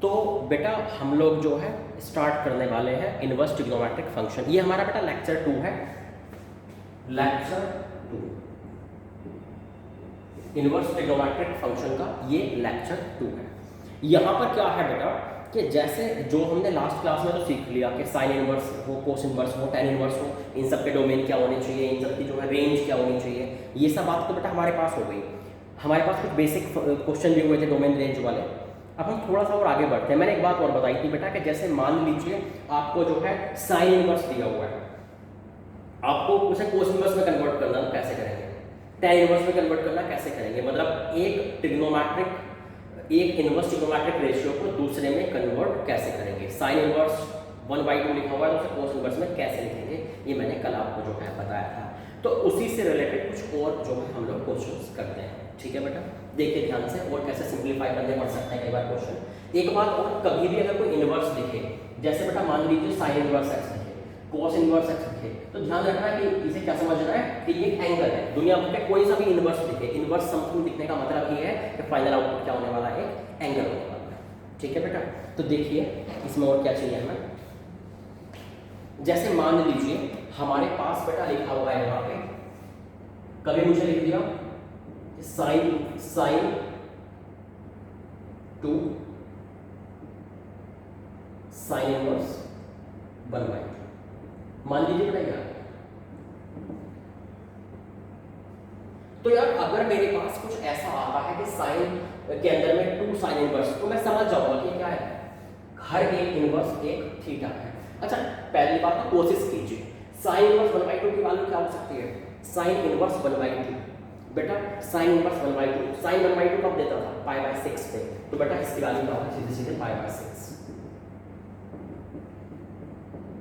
तो बेटा हम लोग जो है स्टार्ट करने वाले हैं इनवर्स ट्रिग्नोमेट्रिक फंक्शन। ये हमारा बेटा लेक्चर 2 है, लेक्चर 2 इनवर्स ट्रिग्नोमेट्रिक फंक्शन का ये लेक्चर 2 है। यहाँ पर क्या है बेटा कि जैसे जो हमने लास्ट क्लास में तो सीख लिया कि साइन इनवर्स हो, कोस इनवर्स हो, टेन इनवर्स हो, इन सब के डोमेन क्या होने चाहिए, इन सब की जो है रेंज क्या होनी चाहिए, ये सब बात तो बेटा हमारे पास हो गई। हमारे पास कुछ बेसिक क्वेश्चन भी हुए थे डोमेन रेंज वाले। अब हम थोड़ा सा और आगे बढ़ते हैं। मैंने एक बात और बताई थी बेटा कि जैसे मान लीजिए आपको जो है साइन इनवर्स दिया हुआ है, आपको उसे कोस इनवर्स में कन्वर्ट करना, कैसे करेंगे? टेन इनवर्स में कन्वर्ट करना कैसे करेंगे? मतलब एक ट्रिग्नोमेट्रिक, एक इनवर्स ट्रिग्नोमेट्रिक रेशियो को दूसरे में कन्वर्ट कैसे करेंगे? साइन इनवर्स 1/2 लिखा हुआ है तो उसे कोस इनवर्स में कैसे लिखेंगे, ये मैंने कल आपको जो है बताया था। तो उसी से रिलेटेड कुछ और जो है हम लोग क्वेश्चंस करते हैं। ठीक है बेटा, देखिए ध्यान से, और कैसे सिंप्लीफाई करने पड़ सकते हैं कई बार क्वेश्चन। एक बात और, कभी भी अगर कोई इनवर्स दिखे, जैसे बेटा मान लीजिए साइन इनवर्स एक्स दिखे, कोस इनवर्स एक्स दिखे, तो ध्यान रखना है कि इसे क्या समझना है कि ये एक एंगल है। दुनिया भर में कोई सा भी इनवर्स दिखे, इनवर्स समथिंग दिखने का मतलब ये है कि फाइनल आउटपुट क्या होने वाला है, एक एंगल होने वाला है। ठीक है बेटा, तो देखिए इसमें और क्या चाहिए हमें। जैसे मान लीजिए हमारे पास बेटा लिखा हुआ है यहाँ पे, कभी मुझे लिख दिया साइन 2 साइन इनवर्स 1/2, मान लीजिए बेटा यार। तो यार अगर मेरे पास कुछ ऐसा आता है कि साइन के अंदर में 2 साइन इनवर्स, तो मैं समझ जाऊंगा कि क्या है, हर एक इनवर्स एक थीटा है। अच्छा, पहली बात तो कोशिश कीजिए, साइन इनवर्स 1/2 की वैल्यू क्या हो सकती है? साइन इनवर्स 1/2 बेटा, साइन इनवर्स 1/2, साइन 1/2 कब देता था? π/6 पे। तो बेटा इसकी वैल्यू क्या होगी? सीधे सीधे π/6।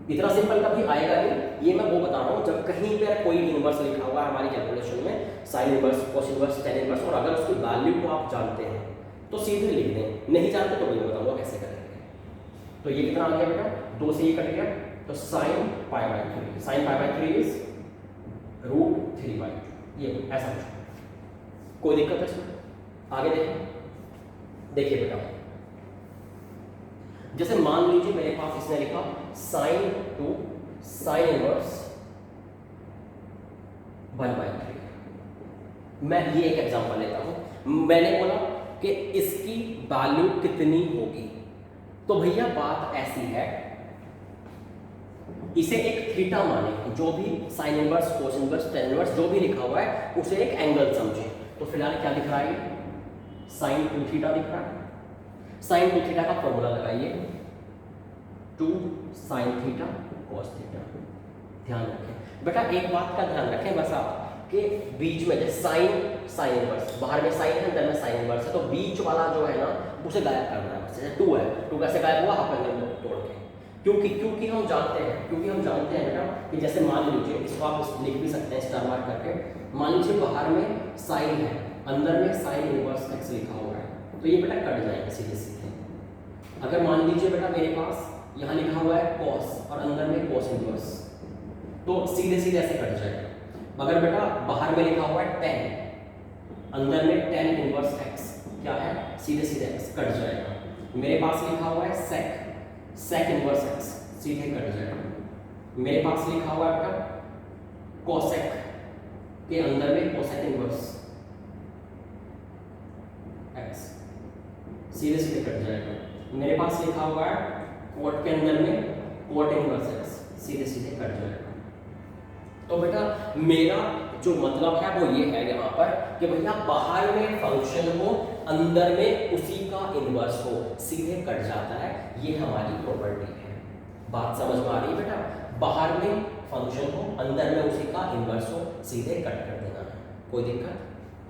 इतना सिंपल कभी आएगा नहीं, ये मैं वो बता रहा हूँ जब कहीं पर कोई इनवर्स लिखा हुआ है हमारी कैलकुलेशन में, sine inverse, cos inverse, tan inverse, और अगर उसकी वैल्यू को आप जानते हैं तो सीधे लिख दें, नहीं जानते तो मैं बताऊंगा कैसे करेंगे। तो ये कितना आ गया बेटा? 2 से ये कट गया, तो साइन π/3, साइन π/3 इज √3/2। ये ऐसा कुछ, कोई दिक्कत है इसमें? आगे देखें, देखिए बेटा, जैसे मान लीजिए मेरे पास इसने लिखा साइन 2 साइन इनवर्स 1/3। मैं ये एक एग्जांपल लेता हूं। मैंने बोला कि इसकी वैल्यू कितनी होगी, तो भैया बात ऐसी है, इसे एक थीटा माने, जो भी sine inverse, cos inverse, tan inverse जो भी लिखा हुआ है उसे एक एंगल समझे। तो फिलहाल क्या दिख रहा है? साइन 2 थीटा दिख रहा है। साइन 2 थीटा का फॉर्मूला लगाइए, 2 साइन थीटा कॉस थीटा। ध्यान रखें बेटा, एक बात का ध्यान रखें बस आप, कि बीच में जैसे साइन इनवर्स, बाहर में साइन है, अंदर में साइन इनवर्स है, तो बीच वाला जो है ना उसे गायब करना है। जैसे 2 है, 2 कैसे गायब हुआ? हाफ एंगल में तोड़ के। क्योंकि हम जानते हैं बेटा कि जैसे मान लीजिए, इसको आप लिख भी सकते हैं स्टार मार्क करके, मान लीजिए बाहर में साइन है, अंदर में साइन इनवर्स एक्स लिखा हुआ है, तो ये बेटा कट जाएंगे सीधे सीधे। अगर मान लीजिए बेटा मेरे पास यहाँ लिखा हुआ है कॉस और अंदर में कोस इनवर्स, तो सीधे सीधे ऐसे कट जाएगा। अगर बेटा बाहर में लिखा हुआ है टेन, अंदर में टेन इनवर्स एक्स, क्या है? सीधे सीधे एक्स कट जाएगा। मेरे पास लिखा हुआ है सेक इनवर्स एक्स, सीधे कट जाएगा। मेरे पास लिखा हुआ है बेटा कोसेक, के अंदर में कोसेक इनवर्स एक्स, सीधे सीधे कट जाएगा। मेरे पास लिखा हुआ है कोट के अंदर में कोट इनवर्स एक्स, सीधे सीधे कट जाएगा। तो बेटा मेरा जो मतलब है वो ये है यहाँ पर कि भैया बाहर में फंक्शन हो, अंदर में उसी का इनवर्स हो, सीधे कट जाता है। ये हमारी प्रॉपर्टी है। बात समझ में आ रही है बेटा? बाहर में फंक्शन हो, अंदर में उसी का इनवर्स हो, सीधे कट कर देना है। कोई दिक्कत?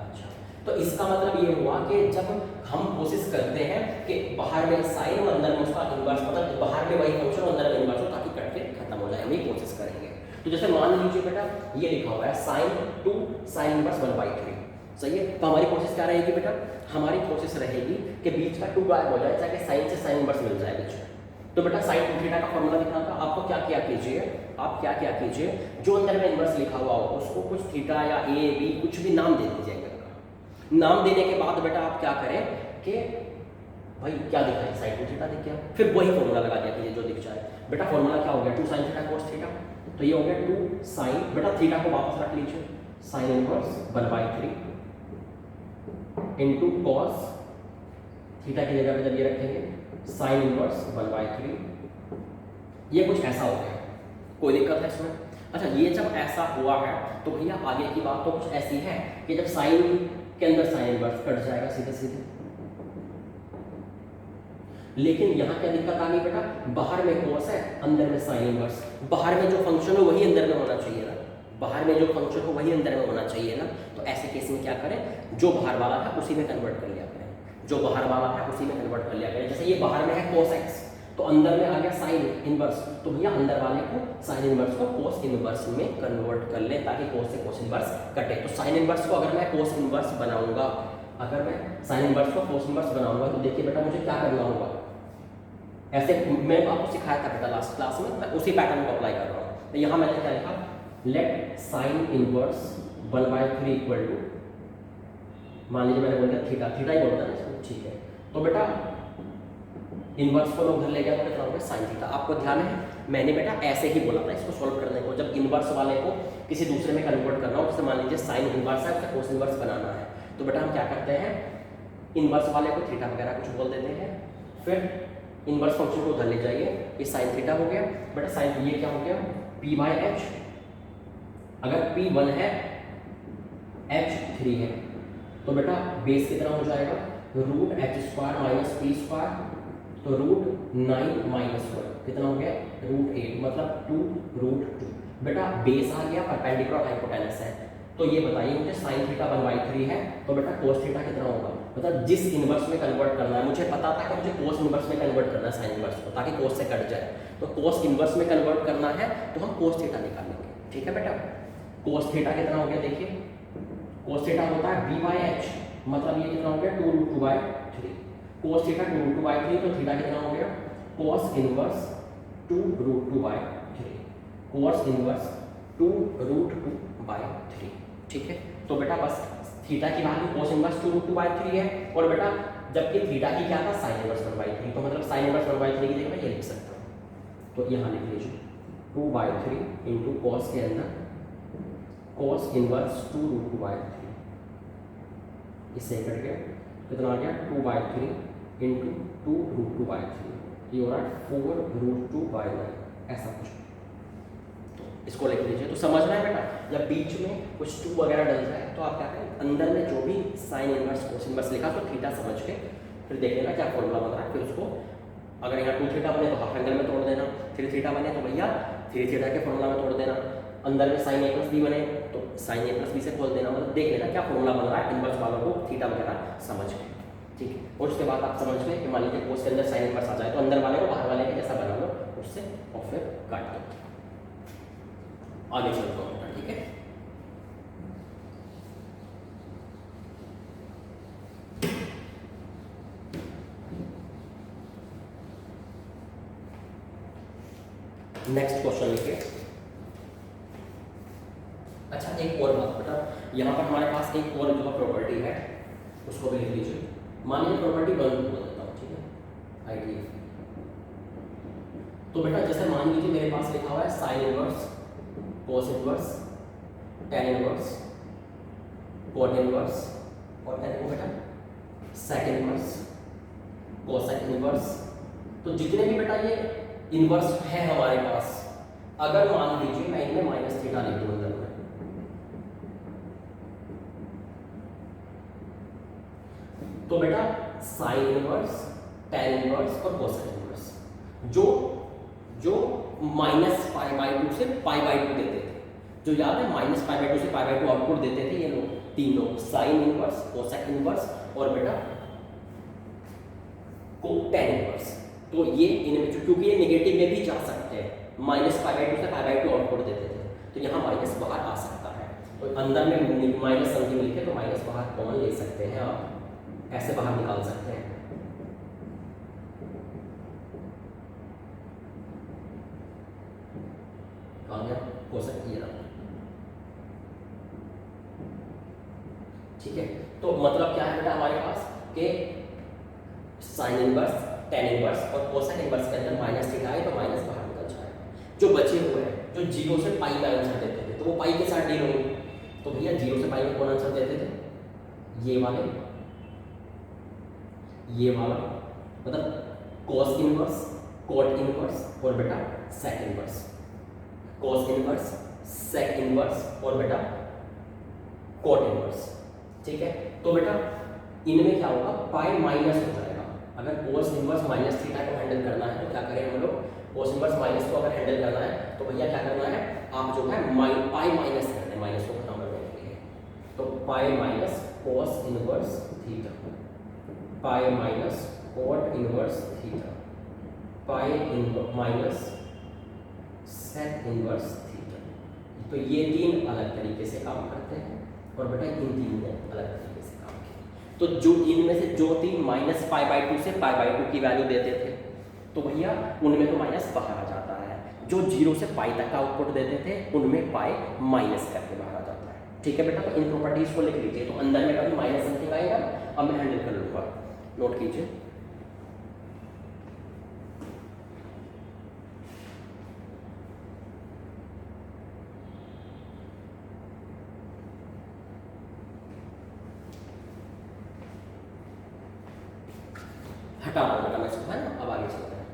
अच्छा, तो इसका मतलब ये हुआ कि जब हम कोशिश करते हैं कि बाहर में साइन और अंदर में उसका इनवर्स, मतलब बाहर में वही फंक्शन और अंदर में इनवर्स हो, ताकि कट के खत्म हो जाए, हम ये कोशिश करेंगे। तो जैसे मान लीजिए बेटा ये लिखा हुआ है साइन 2 साइन इनवर्स 1/3, सही है? तो हमारी कोशिश क्या रहेगी बेटा? हमारी कोशिश रहेगी कि बीच का 2 गायब हो जाए, ताकि साइन से साइन इनवर्स मिल जाए बीच में। तो बेटा साइन 2 थीटा का फॉर्मूला दिखा था आपको। क्या कीजिए, आप क्या कीजिए, जो अंदर में इनवर्स लिखा हुआ हो उसको कुछ थीटा या ए बी कुछ भी नाम दे दीजिए एंगल का। नाम देने के बाद बेटा आप क्या करें कि भाई क्या दिखा है, साइन थीटा दिख गया, फिर वही फॉर्मूला लगा दिया कि ये जो दिख जाए। बेटा फॉर्मूला क्या हो गया, 2 sin थीटा cos थीटा, तो ये हो गया 2 sin, बेटा थीटा को वापस रख लीजिए, sin inverse 1/3 into cos theta की जगह पे जब ये रखेंगे sin इनवर्स 1/3, ये कुछ ऐसा हो गया। कोई दिक्कत है इसमें? अच्छा, ये जब ऐसा हुआ है तो भैया आगे की बात तो कुछ ऐसी है कि जब साइन के अंदर साइन इनवर्स कट जाएगा सीधे सीधे, लेकिन यहाँ क्या दिक्कत आ गई बेटा, बाहर में cos है, अंदर में साइन इनवर्स, बाहर में जो फंक्शन हो वही अंदर में होना चाहिए ना, बाहर में जो फंक्शन हो वही अंदर में होना चाहिए ना। तो ऐसे केस में क्या करें, जो बाहर वाला है उसी में कन्वर्ट कर लिया करें, जो बाहर वाला है उसी में कन्वर्ट कर लिया करें। जैसे ये बाहर में है cos x, तो अंदर में आ गया साइन इनवर्स, तो भैया अंदर वाले को साइन इनवर्स को cos इनवर्स में कन्वर्ट कर ले ताकि cos से cos इनवर्स कटे। तो साइन इनवर्स को अगर मैं cos इनवर्स बनाऊंगा, अगर मैं साइन इनवर्स को cos इनवर्स बनाऊंगा तो देखिए बेटा मुझे क्या करना होगा, ऐसे मैं आपको सिखाया था बेटा लास्ट क्लास में, मैं उसी पैटर्न को अप्लाई कर रहा हूँ। तो यहाँ मैंने क्या लिखा, let sine inverse 1/3 equal to, मान लीजिए मैंने बोल दिया थीटा, थीटा ही बोलता है ना, ठीक है। तो बेटा इनवर्स को मैं उधर ले गया तो कितना हो गया साइन थीटा। आपको ध्यान है मैंने बेटा ऐसे ही बोला था इसको सॉल्व करने को, जब इनवर्स वाले को किसी दूसरे में कन्वर्ट करना हो, जैसे मान लीजिए साइन इनवर्स है उसे कोस इनवर्स बनाना है, तो बेटा हम क्या करते हैं, इनवर्स वाले को थीटा वगैरह कुछ बोल देते हैं, फिर इनवर्स फंक्शन को उधर ले जाइए, ये साइन थीटा हो गया बेटा, साइन ये क्या हो गया p/h, अगर p1 है h 3 है तो बेटा बेस कितना हो जाएगा, √h² - p², तो √9 - 1 कितना हो गया, √8, मतलब 2√2। बेटा बेस आ गया, परपेंडिकुलर और हाइपोटेनस है, तो ये बताइए मुझे साइन थीटा 1/3 है, तो बेटा कोस थीटा कितना होगा, मतलब जिस इनवर्स में कन्वर्ट करना है, मुझे पता था कि मुझे कोस इनवर्स में कन्वर्ट करना है साइन इनवर्स को ताकि कोस से कट जाए, तो कोस इनवर्स में कन्वर्ट करना है तो हम कोस थीटा निकालेंगे, ठीक है बेटा। कोस थीटा कितना हो गया, देखिए कोस थीटा होता है b/h, मतलब ये कितना हो गया 2√2/3, कोस थीटा 2√2/3, तो थीटा कितना हो गया कोस इनवर्स 2√2/3, कोस इनवर्स 2√2/3, ठीक है। तो बेटा बस थीटा की वैल्यू कोस इनवर्स 2√2/3 है, और बेटा जबकि थीटा की क्या था साइन इनवर्स 1/3, तो मतलब साइन इनवर्स 1/3 की जगह मैं ये लिख सकता हूँ, तो यहाँ लिख लीजिए 2/3 इंटू कॉस के अंदर कोस इनवर्स 2√2/3, इससे कट गया कितना आ गया 2/3 इंटू 2√2/3, ये हो रहा है 4√2/9, ऐसा कुछ, इसको लिख लीजिए। तो समझ रहे हैं बेटा, जब बीच में कुछ 2 वगैरह डल जाए तो आप क्या करें, अंदर में जो भी साइन इनवर्स कोस इनवर्स लिखा तो थीटा समझ के फिर देख लेना क्या फॉर्मूला बन रहा है, फिर उसको अगर यहाँ 2 थीटा बने तो हाफ एंगल में तोड़ देना, 3 थीटा बने तो भैया 3 थीटा के फॉर्मूला में तोड़ देना, अंदर में साइन a + b बने तो साइन a + b से खोल देना, मतलब देख लेना क्या फॉर्मूला बन रहा है इनवर्स वालों को थीटा वगैरह समझ के, ठीक है। और उसके बाद आप समझ लें कि मान लीजिए कोस के अंदर साइन इनवर्स आ जाए तो अंदर वाले को बाहर वाले के जैसा बना लो उससे, और फिर काट दो, आगे चलता हूँ, ठीक है। नेक्स्ट क्वेश्चन लिखिए। अच्छा एक और बात बेटा, यहाँ पर हमारे पास एक और जो प्रॉपर्टी है उसको भी लिख लीजिए, मान लीजिए प्रॉपर्टी 1 बोल देता हूँ, ठीक है, आइडिया। तो बेटा जैसे मान लीजिए मेरे पास लिखा हुआ है sine inverse, cos inverse, tan inverse, cot inverse, और क्या देखो बेटा सेक इनवर्स, कोसेक इनवर्स। तो जितने भी बेटा ये इनवर्स है हमारे पास, अगर मान लीजिए मैं इनमें माइनस थीटा लिख दूं अंदर में, तो बेटा साइन इनवर्स, tan इनवर्स और कोसेक इनवर्स जो -π/2 से π/2 देते थे, जो याद है -π/2 से π/2 आउटपुट देते थे ये लोग, तीन लोग, साइन इनवर्स, कोसेक इनवर्स और बेटा tan इनवर्स। तो ये इनमें क्योंकि ये नेगेटिव में भी जा सकते हैं, -π/2 से π/2 आउटपुट देते थे, तो यहाँ माइनस बाहर आ सकता है, तो अंदर में माइनस समथिंग लिखे तो माइनस बाहर कॉमन ले सकते हैं, आप ऐसे बाहर निकाल सकते हैं। कोसेक ये रहा, ठीक है। तो मतलब क्या है बेटा हमारे पास कि साइन इनवर्स, टेन इनवर्स और कोसेक इनवर्स के अंदर माइनस थीटा है तो माइनस बाहर निकल जाएगा। जो बचे हुए हैं जो जीरो से पाई में आंसर देते थे तो वो पाई के साथ डील होंगे। तो भैया जीरो से पाई में कौन आंसर देते थे? ये वाला मतलब कॉस इनवर्स, कॉट इनवर्स और बेटा sec inverse. Cos inverse, sec inverse और बेटा कॉट इनवर्स। ठीक है, तो बेटा इनमें क्या होगा? पाई माइनस हो जाएगा। अगर कोस इनवर्स माइनस थीटा को हैंडल करना है तो क्या करें हम लोग? कोस इनवर्स माइनस को अगर हैंडल करना है तो भैया क्या करना है? आप जो है पाई माइनस करना है, माइनस को खत्म करने के लिए। तो pi minus cos inverse theta, pi minus cot inverse theta, pi minus sec inverse theta. तो ये तीन अलग तरीके से काम करते हैं और बेटा इन तीन ने अलग तरीके से काम किया। तो जो इनमें से जो तीन माइनस पाई बाई टू से पाई बाई टू की वैल्यू देते थे तो भैया उनमें तो माइनस बाहर आ जाता है। जो जीरो से पाई तक का आउटपुट देते थे उनमें पाई माइनस करके बाहर आ जाता है। ठीक है बेटा, तो इन प्रॉपर्टीज को लिख लीजिए। तो अंदर में कभी माइनस समथिंग आएगा, अब मैं हैंडल कर लूँगा, नोट कीजिए। हटा रहा हूँ बेटा मैं इसको, है ना। अब आगे चलते हैं।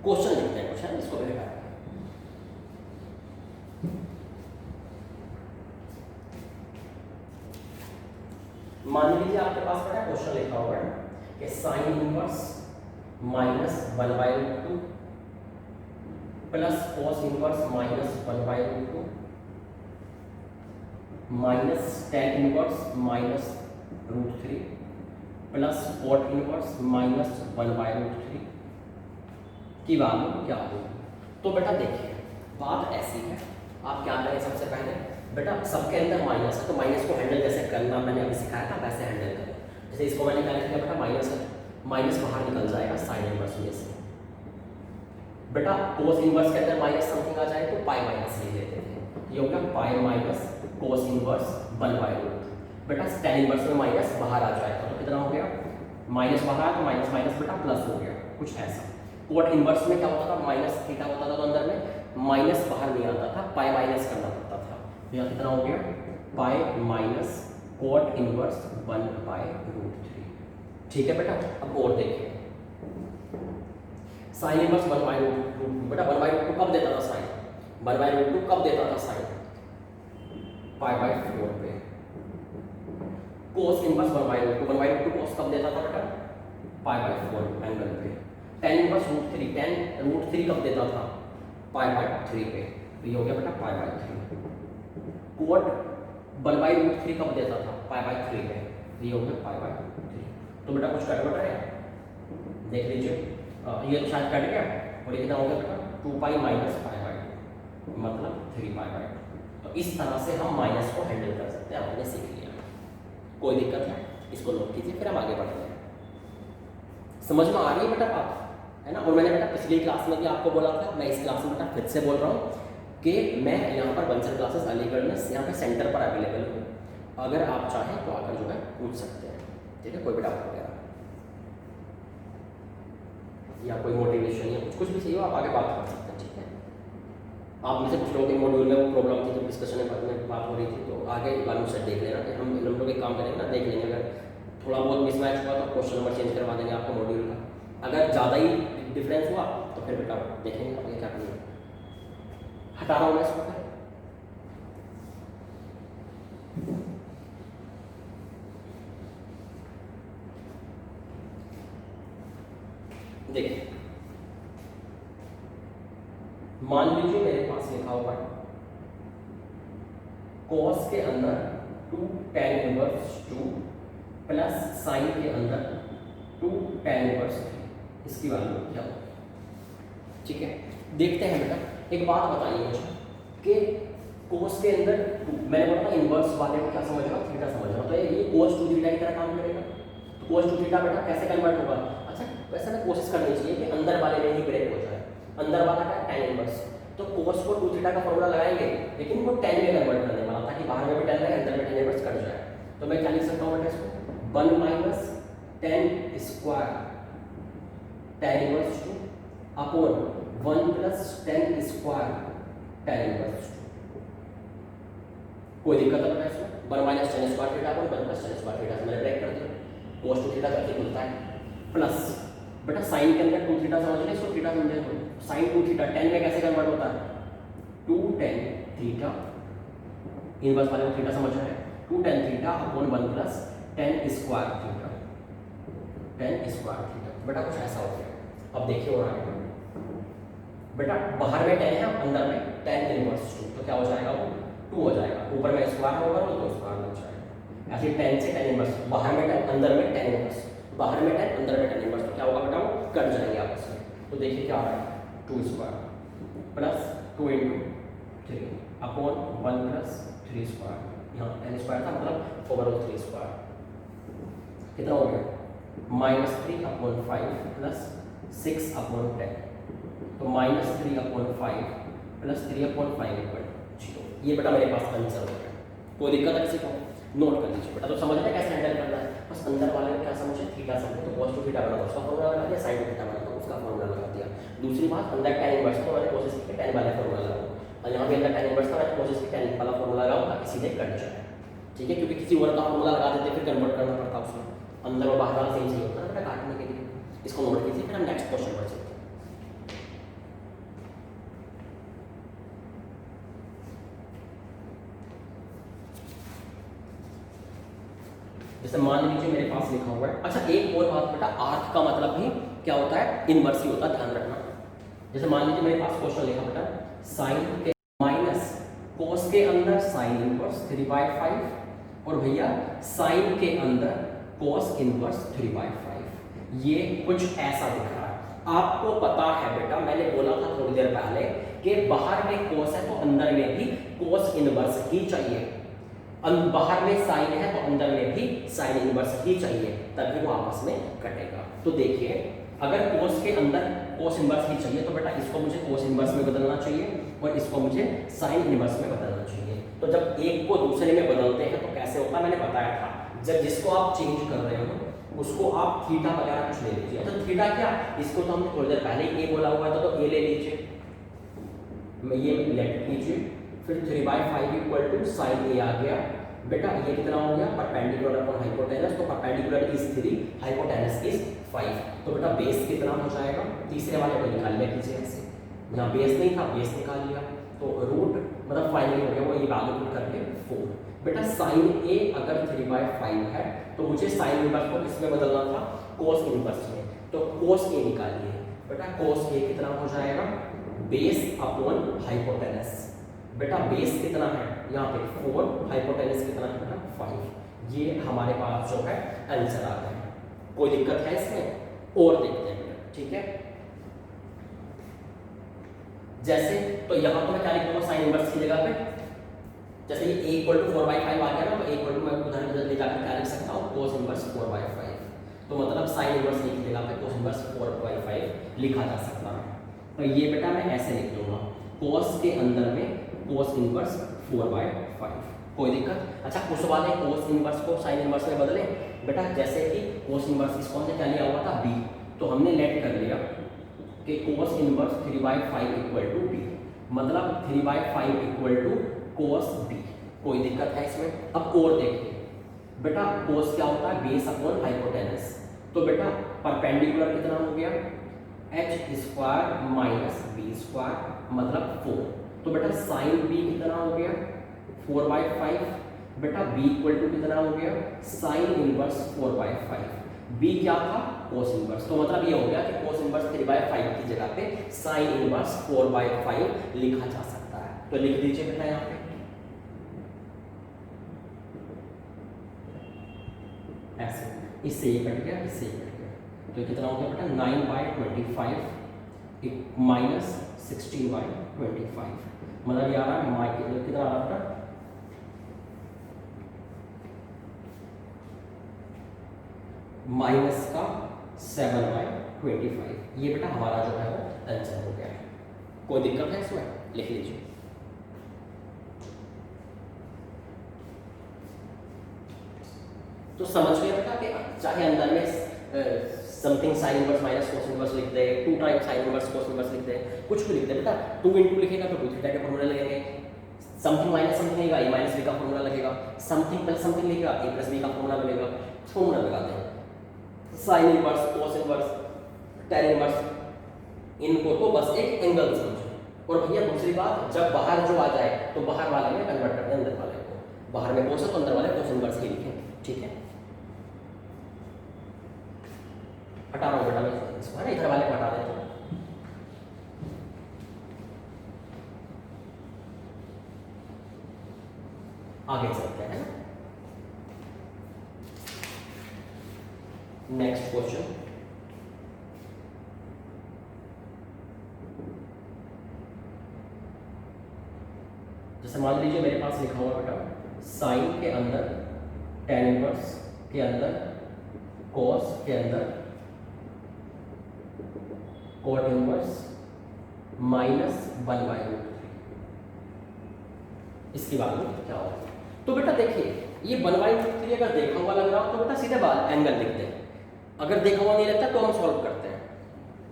क्वेश्चन लिखते हैं कुछ, है ना, इसको भी हटा। मान लीजिए आपके पास बेटा क्वेश्चन लिखा हुआ है कि sine inverse minus 1/√2 plus cos inverse minus 1/√2 minus tan inverse minus √3 plus cot inverse minus 1/√3 की वैल्यू क्या होगी। तो बेटा देखिए बात ऐसी है, आप क्या करें सबसे पहले बेटा सबके अंदर माइनस है तो माइनस को हैंडल कैसे करना मैंने अभी सिखाया था वैसे हैंडल करें। जैसे इसको मैंने क्या लिखा बेटा माइनस है, माइनस बाहर निकल जाएगा साइन इनवर्स में से। बेटा कोस इनवर्स के अंदर माइनस समथिंग आ जाए तो पाई माइनस ले लेते थे, ये हो गया पाई माइनस कोस इनवर्स 1/√2। बेटा टेन इनवर्स में माइनस बाहर आ जाएगा तो कितना हो गया? माइनस बाहर आया तो माइनस माइनस बेटा प्लस हो गया, कुछ ऐसा। कोट इनवर्स में क्या होता था? माइनस थीटा होता था तो अंदर में माइनस बाहर नहीं आता था, पाई माइनस करना पड़ता था। यह कितना हो गया? Pi minus cot inverse 1/√3। ठीक है बेटा, अब और देखिए साइन इनवर्स 1/√2। बेटा 1/√2 कब देता था साइन? 1/√2 कब देता था साइन? पाई/4 पे। कोस इनवर्स 1/√2 कोस कब देता था बेटा? पाई/4 एंगल पे। टेन इनवर्स √3, टेन √3 कब देता था? पाई/3 पे। तो ये हो गया बेटा पाई/3। कोट 1/√3 कब देता था? पाई/3 पे। ये हो गया पाई/3। तो बेटा कुछ गड़बड़ है, देख लीजिए। ये तो शायद कट गया और ये कितना हो गया बेटा? 2 पाई माइनस पाई/2 मतलब 3 पाई/2। तो इस तरह से हम माइनस को हैंडल कर सकते हैं, आपने सीख लिया। कोई दिक्कत है? इसको नोट कीजिए, फिर हम आगे बढ़ते हैं। समझ में आ रही है बेटा बात, है ना। और मैंने बेटा पिछली क्लास में भी आपको बोला था, मैं इस क्लास में बेटा फिर से बोल रहा हूँ कि मैं यहाँ पर बंसल क्लासेस अलीगढ़ में यहाँ पे सेंटर पर अवेलेबल हूँ। अगर आप चाहें तो आकर जो है पूछ सकते हैं, ठीक है। कोई भी डाउट वगैरह या कोई मोटिवेशन या कुछ भी चाहिए हो आप आगे बात कर सकते हैं, ठीक है। आप में से कुछ लोगों के मॉड्यूल में वो प्रॉब्लम थी, जब डिस्कशन में बात हो रही थी, तो आगे वालों से देख लेना कि हम लोग एक काम करेंगे ना, देख लेंगे। अगर थोड़ा बहुत मिसमैच हुआ तो क्वेश्चन नंबर चेंज करवा देंगे आपको मॉड्यूल का। अगर ज़्यादा ही डिफरेंस हुआ तो फिर बेटा देखेंगे आगे क्या करना है। हटा रहा हूँ मैं इसको। देखिए मान लीजिए मेरे पास लिखा हुआ है कॉस के अंदर 2 tan इनवर्स 2 प्लस साइन के अंदर 2 tan इनवर्स 3। इसकी वैल्यू क्या हो, ठीक है। देखते हैं बेटा, एक बात बताइए मुझे कि कोस के अंदर मैंने बोला था इनवर्स वाले को क्या समझ रहा हूँ, थीटा समझ रहा हूँ, तो ये कोस 2 थीटा की तरह काम करेगा। तो कोस 2 थीटा बेटा कैसे कन्वर्ट होगा? अच्छा वैसे ना कोशिश करनी चाहिए कि अंदर वाले में ही ब्रेक हो जाए। अंदर वाला क्या? tan inverse. तो कोस को 2 थीटा का फॉर्मूला लगाएंगे, लेकिन वो tan में कन्वर्ट करने वाला ताकि बाहर में भी tan लगे अंदर में tan इनवर्स कट जाए। तो मैं क्या लिख सकता हूँ बेटा इसको 1 minus tan square tan inverse 2 upon 1 plus tan square tan inverse 2। कोई दिक्कत है बेटा इसमें 1 minus tan square theta upon 1 plus tan square theta से मैंने ब्रेक कर दिया, cos 2 थीटा करके मिलता है प्लस बेटा साइन के अंदर 2 थीटा समझ ले, इसको थीटा समझे तो साइन 2 थीटा tan में कैसे कन्वर्ट होता है 2 tan थीटा इनवर्स वाले को थीटा समझ रहे हैं 2 tan theta upon 1 plus tan square theta tan square theta. बेटा कुछ ऐसा हो गया। अब देखिए हो रहा है बेटा बाहर में tan है अंदर में tan इनवर्स 2, तो क्या हो जाएगा वो 2 हो जाएगा, ऊपर में स्क्वायर होगा तो स्क्वायर लग जाएगा। ऐसे tan से tan इनवर्स बाहर में tan अंदर में tan इनवर्स, बाहर में tan अंदर में tan इनवर्स, तो क्या होगा बेटा वो कट जाएंगे आपस में। तो देखिए क्या आ रहा है 2 square plus 2 into 3 upon 1 plus 3 square, यहाँ tan स्क्वायर था मतलब ओवरऑल 3 स्क्वायर कितना हो गया -3 अपॉन 5 प्लस 6 अपॉन 10, तो -3 अपॉन 5 प्लस 3 अपॉन 5 इक्वल 0। ये बेटा मेरे पास आंसर हो गया। कोई दिक्कत है किसी को नोट कर लीजिए बेटा। तो समझ में कैसे हैंडल करना है, बस अंदर वाले में क्या समझे थीटा समझे तो cos 2 थीटा बना उसका फॉर्मूला लगा दिया, sin 2 थीटा बना उसका फॉर्मूला लगा दिया। दूसरी बात अंदर tan इनवर्स तो मैंने कोशिश की tan वाला फॉर्मूला लगाऊं, और यहाँ भी अंदर tan इनवर्स था मैंने कोशिश की tan वाला फॉर्मूला लगाऊं ताकि सीधे कट जाए, ठीक है, क्योंकि किसी और का फॉर्मूला लगा देते फिर कन्वर्ट करना पड़ता उसमें, अंदर और बाहर वाला सेम चाहिए होता है बेटा काटने के लिए। इसको नोट कीजिए, फिर हम नेक्स्ट क्वेश्चन पर चलते हैं। जैसे मान लीजिए मेरे पास लिखा हुआ है, अच्छा एक और बात बेटा आर्क का मतलब भी क्या होता है इनवर्स ही होता है, ध्यान रखना। जैसे मान लीजिए मेरे पास क्वेश्चन लिखा बेटा साइन के माइनस कोस के अंदर साइन इनवर्स 3/5 और भैया साइन के अंदर कोस इनवर्स 3/5, ये कुछ ऐसा दिख रहा है। आपको पता है बेटा मैंने बोला था थोड़ी देर पहले कि बाहर में कोस है तो अंदर में भी कोस इनवर्स ही चाहिए, बाहर में साइन है तो अंदर में भी साइन इनवर्स ही चाहिए, तभी वो आपस में कटेगा। तो देखिए अगर कोस के अंदर कोस इनवर्स ही चाहिए तो बेटा इसको मुझे कोस इनवर्स में बदलना चाहिए और इसको मुझे साइन इनवर्स में बदलना चाहिए। तो जब एक को दूसरे में बदलते हैं तो कैसे होता है मैंने बताया था, जब जिसको आप चेंज कर रहे हो उसको आप थीटा वगैरह कुछ ले लीजिए। तो थीटा क्या, इसको तो हमने थोड़ी देर पहले ए बोला हुआ था तो ए ले लीजिए, ये लेट कीजिए, फिर 3/5 इक्वल टू साइन ए आ गया बेटा, ये कितना हो गया परपेंडिकुलर अपॉन हाइपोटेनस, तो परपेंडिकुलर इज 3 हाइपोटेनस इज 5, तो बेटा बेस कितना हो जाएगा, तीसरे वाले को निकाल लिया कीजिए ऐसे, यहाँ बेस नहीं था बेस निकाल लिया, तो रूट मतलब फाइनली हो गया वो ये वैल्यू पुट करके 4। बेटा साइन ए अगर 3/5 है तो मुझे साइन इनवर्स को किस में बदलना था कोस इनवर्स में, तो कोस ए निकालिए बेटा, कोस ए कितना हो जाएगा बेस अपॉन हाइपोटेनस, बेटा बेस कितना है यहाँ पे 4, हाइपोटेनस कितना है बेटा 5, ये हमारे पास जो है आंसर आ गया है। कोई दिक्कत है इसमें और देखते हैं बेटा, ठीक है। जैसे तो यहाँ तो मैं क्या लिखूंगा साइन इनवर्स की जगह पे, जैसे ये a इक्वल टू 4/5 आ गया ना, तो a इक्वल टू मैं उदाहरण ले जाकर क्या लिख सकता हूँ कोस इनवर्स 4/5, तो मतलब साइन इनवर्स की जगह पे कोस इनवर्स 4/5 लिखा जा सकता है। तो ये बेटा मैं ऐसे लिख दूंगा कोस के अंदर में कोस इनवर्स 4/5, कोई दिक्कत। अच्छा उस वाले कोस इनवर्स को साइन इनवर्स में बदले बेटा, जैसे कि कोस इनवर्स इसको हमने क्या लिया हुआ था b, तो हमने लेट कर लिया कि cos inverse 3/5 equal to b, मतलब 3/5 इक्वल टू कोस b, कोई दिक्कत है इसमें। अब और देखिए बेटा कोस क्या होता है बेस अपॉन हाइपोटेनस, तो बेटा परपेंडिकुलर कितना हो गया h square minus b square मतलब 4, तो बेटा साइन b कितना हो गया 4/5, बेटा b इक्वल टू कितना हो गया साइन इनवर्स 4/5, b क्या था कोस इनवर्स, तो मतलब ये हो गया कि कोस इनवर्स 3/5 की जगह पे साइन इनवर्स 4/5 लिखा जा सकता है। तो लिख दीजिए बेटा यहाँ पे ऐसे, इससे ये कट गया इससे ये कट गया, तो कितना हो गया बेटा 9/25 माइनस 16/25, मतलब ये आ रहा है कितना आ रहा बेटा माइनस का 7/25, ये बेटा हमारा जो है वो आंसर हो गया है। कोई दिक्कत है इसमें? लिख लीजिए। तो समझ गए बेटा कि चाहे अंदर में something sign inverse minus cos inverse लिख दे, 2 times sine inverse cos inverse लिख दे, कुछ भी लिख दे बेटा, 2 इंटू लिखेगा तो 2 थीटा के फॉर्मूला लगेंगे, समथिंग माइनस समथिंग लिखेगा ए माइनस बी का फॉर्मूला लगेगा, समथिंग प्लस समथिंग लिखेगा ए प्लस बी का फॉर्मूला मिलेगा, फॉर्मूला लगा दें sine inverse cos inverse tan inverse, इनको तो बस एक एंगल समझो। और भैया दूसरी बात, जब बाहर जो आ जाए तो बाहर वाले में कन्वर्ट कर दें अंदर वाले को, बाहर में कोस है तो अंदर वाले कोस इनवर्स ही लिखें, ठीक है। हटा रहा हूँ बेटा मैं इसको, है ना, इधर वाले को हटा देता हूँ। आगे चलते हैं, नेक्स्ट क्वेश्चन। जैसे मान लीजिए मेरे पास लिखा हुआ बेटा साइन के अंदर tan इनवर्स के अंदर cos के अंदर cot इनवर्स -1/√3, इसकी वैल्यू क्या होगी। तो बेटा देखिए ये 1/√3 अगर देखा हुआ लग रहा हो तो बेटा सीधे बात एंगल लिखते हैं, अगर देखा हुआ नहीं लगता तो हम सॉल्व करते हैं।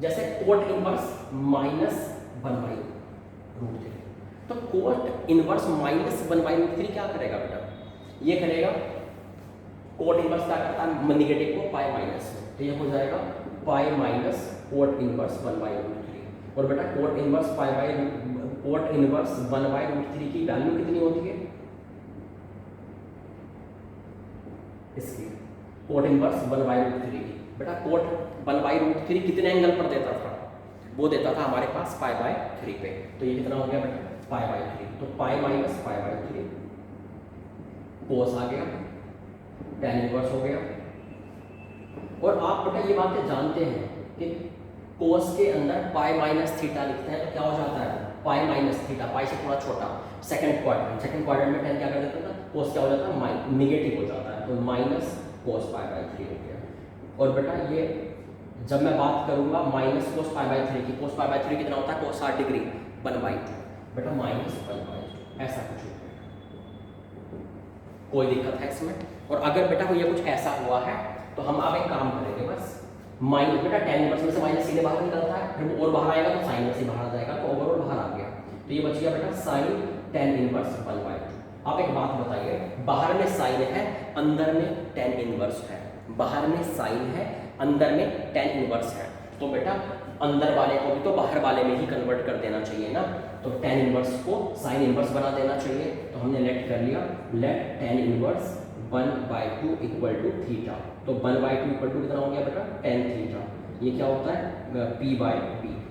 जैसे cot इनवर्स -1/√3, तो cot इनवर्स -1/√3 क्या करेगा बेटा, ये करेगा cot इनवर्स क्या करता है निगेटिव को पाई माइनस में, तो ये हो जाएगा पाई माइनस cot इनवर्स 1/√3। और बेटा cot इनवर्स cot इनवर्स 1/√3 की वैल्यू कितनी होती है, इसकी cot इनवर्स 1/√3 की, बेटा cot 1/√3 कितने एंगल पर देता था, वो देता था हमारे पास π/3 पे, तो ये कितना हो गया बेटा π/3, तो पाई माइनस π/3 कोस आ गया, tan इनवर्स हो गया। और आप बेटा ये बातें जानते हैं कि कोस के अंदर पाई माइनस थीटा लिखते हैं तो क्या हो जाता है पाई माइनस थीटा, पाई से थोड़ा छोटा, सेकंड क्वाड्रेंट में tan क्या कर देता था, कोस क्या हो जाता है निगेटिव हो जाता है, तो माइनस कोस π/3 हो गया। और बेटा ये जब मैं बात करूंगा माइनस कोस π/3 की, कोस π/3 कितना होता है कोस 60 डिग्री 1/2, बेटा -1/2 ऐसा कुछ हो गया, कोई दिक्कत है इसमें। और अगर बेटा ये कुछ ऐसा हुआ है तो हम अब एक काम करेंगे बस माइनस, बेटा tan इनवर्स में से माइनस सीधे बाहर निकलता है, फिर वो और बाहर आएगा तो साइन से बाहर आ जाएगा, तो ओवरऑल बाहर आ गया, तो ये बच गया बेटा साइन tan इनवर्स 1/2। आप एक बात बताइए, बाहर में साइन है अंदर में tan इनवर्स है, बाहर में साइन है अंदर में tan इनवर्स है, तो बेटा अंदर वाले को भी तो बाहर वाले में ही कन्वर्ट कर देना चाहिए ना, तो tan इनवर्स को साइन इनवर्स बना देना चाहिए। तो हमने लेट कर लिया, let tan inverse 1/2 equal to theta, तो 1/2 इक्वल टू कितना हो गया बेटा tan थीटा, ये क्या होता है p/b,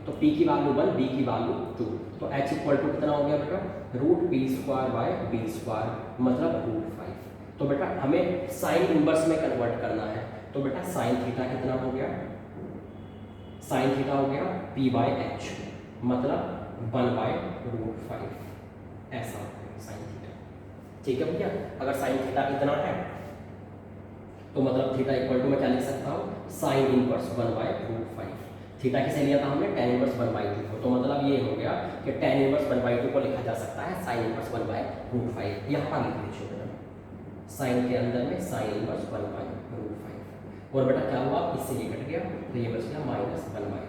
तो p की वैल्यू 1 b की वैल्यू 2, तो h इक्वल टू कितना हो गया बेटा √p²/b², मतलब √5। तो बेटा हमें साइन इनवर्स में कन्वर्ट करना है, तो बेटा साइन थीटा कितना हो गया, साइन थीटा हो गया p/h, मतलब 1/√5 ऐसा साइन थीटा, ठीक है भैया। अगर साइन थीटा इतना है तो मतलब थीटा इक्वल टू मैं क्या लिख सकता हूँ साइन इनवर्स 1/√5, थीटा किसे लिया था हमने tan इनवर्स 1/2 को, तो मतलब ये हो गया कि tan इनवर्स 1/2 को लिखा जा सकता है साइन इनवर्स 1/√5, यहाँ पर लिख लीजिए बेटा साइन के अंदर में साइन इनवर्स 1/√5। और बेटा क्या हुआ इससे ये कट गया तो ये बच गया -1/√5।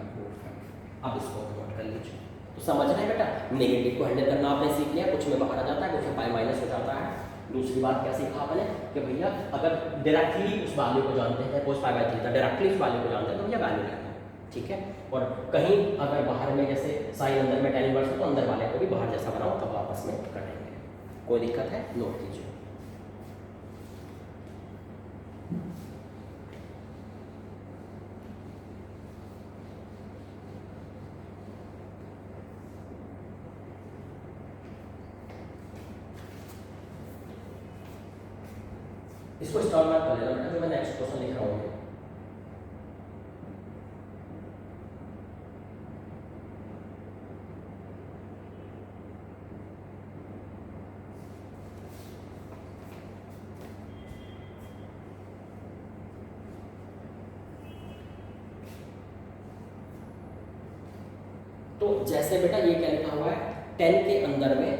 अब इसको कन्वर्ट कर लीजिए, तो समझ रहे हैं बेटा नेगेटिव को हैंडल करना आपने सीख लिया, कुछ में बाहर आ जाता है कुछ में पाई माइनस हो जाता है। दूसरी बात क्या सीखा आपने कि भैया अगर डायरेक्टली उस वैल्यू को जानते हैं कोस π/3 डायरेक्टली उस वैल्यू को जानते हैं तो भैया वैल्यू लेते हैं, ठीक है। और कहीं अगर बाहर में जैसे साइन अंदर में tan इनवर्स है तो अंदर वाले को भी बाहर जैसा बनाओ तब आपस में कटेंगे, कोई दिक्कत है नोट कीजिए। इसको स्टॉप मत कर लेना बेटा, जो मैं नेक्स्ट क्वेश्चन लिख रहा हूँ। तो जैसे बेटा ये क्या लिखा हुआ है 10 के अंदर में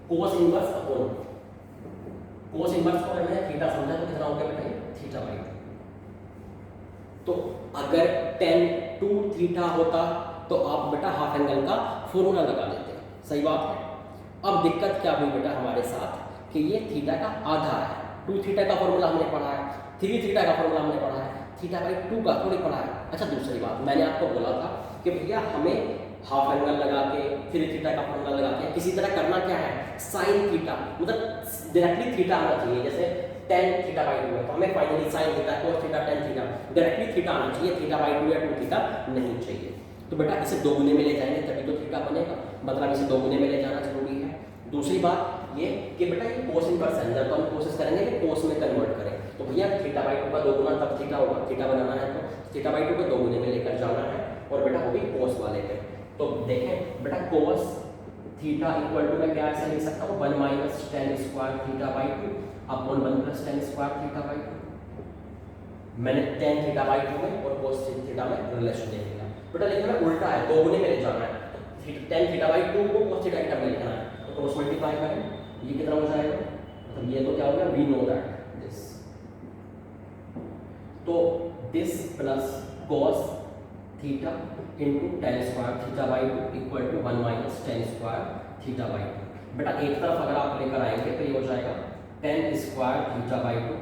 cos inverse upon cos inverse को मैंने थीटा समझा तो कितना हो गया बेटा, थीटा बाई 2। तो अगर tan 2 थीटा होता तो आप बेटा हाफ एंगल का फॉर्मूला लगा देते, सही बात है। अब दिक्कत क्या हुई बेटा हमारे साथ कि ये थीटा का आधा है, 2 थीटा का फॉर्मूला हमने पढ़ा है, 3 थीटा का फॉर्मूला हमने पढ़ा है, थीटा बाई 2 का थोड़ी पढ़ा है। अच्छा दूसरी बात मैंने आपको बोला था कि भैया हमें हाफ एंगल लगा के 3 थीटा का फॉर्मूला लगा के किसी तरह करना क्या है, साइन थीटा, मतलब डायरेक्टली थीटा आना चाहिए। जैसे tan थीटा बाई 2 है तो हमें finally sine theta cos theta tan theta directly theta आना चाहिए, थीटा बाई 2 या 2 थीटा नहीं चाहिए। तो बेटा इसे 2 गुने में ले जाएंगे तभी तो थीटा बनेगा, मतलब इसे 2 गुने में ले जाना जरूरी है। दूसरी बात ये कि बेटा ये कोस इनवर्स है, जब तो हम कोशिश करेंगे कि कोस में कन्वर्ट करें, तो भैया थीटा बाई 2 का 2 गुना तब थीटा होगा, थीटा बनाना है तो थीटा बाई 2 को 2 गुने में लेकर जाना है, और बेटा वो भी कोस वाले पे। तो देखें बेटा कोस थीटा इक्वल टू मैं क्या ऐसे लिख सकता हूँ 1 minus tan square theta by 2 upon 1 plus tan square theta by 2। मैंने tan थीटा बाई 2 में और cos थीटा में रिलेशन देख लिया। बेटा लेकिन मैं उल्टा है, 2 गुने में ले जाना है, तो tan थीटा बाई 2 को cos थीटा की टर्म में लिखना है, तो क्रॉस मल्टीप्लाई करें, ये कितना हो जाएगा, मतलब ये तो क्या हो गया, वी नो दैट दिस, तो this plus cos theta into tan square theta by 2 equal to 1 minus tan square theta by 2। बेटा एक तरफ अगर आप लेकर आएंगे तो ये हो जाएगा tan square theta by 2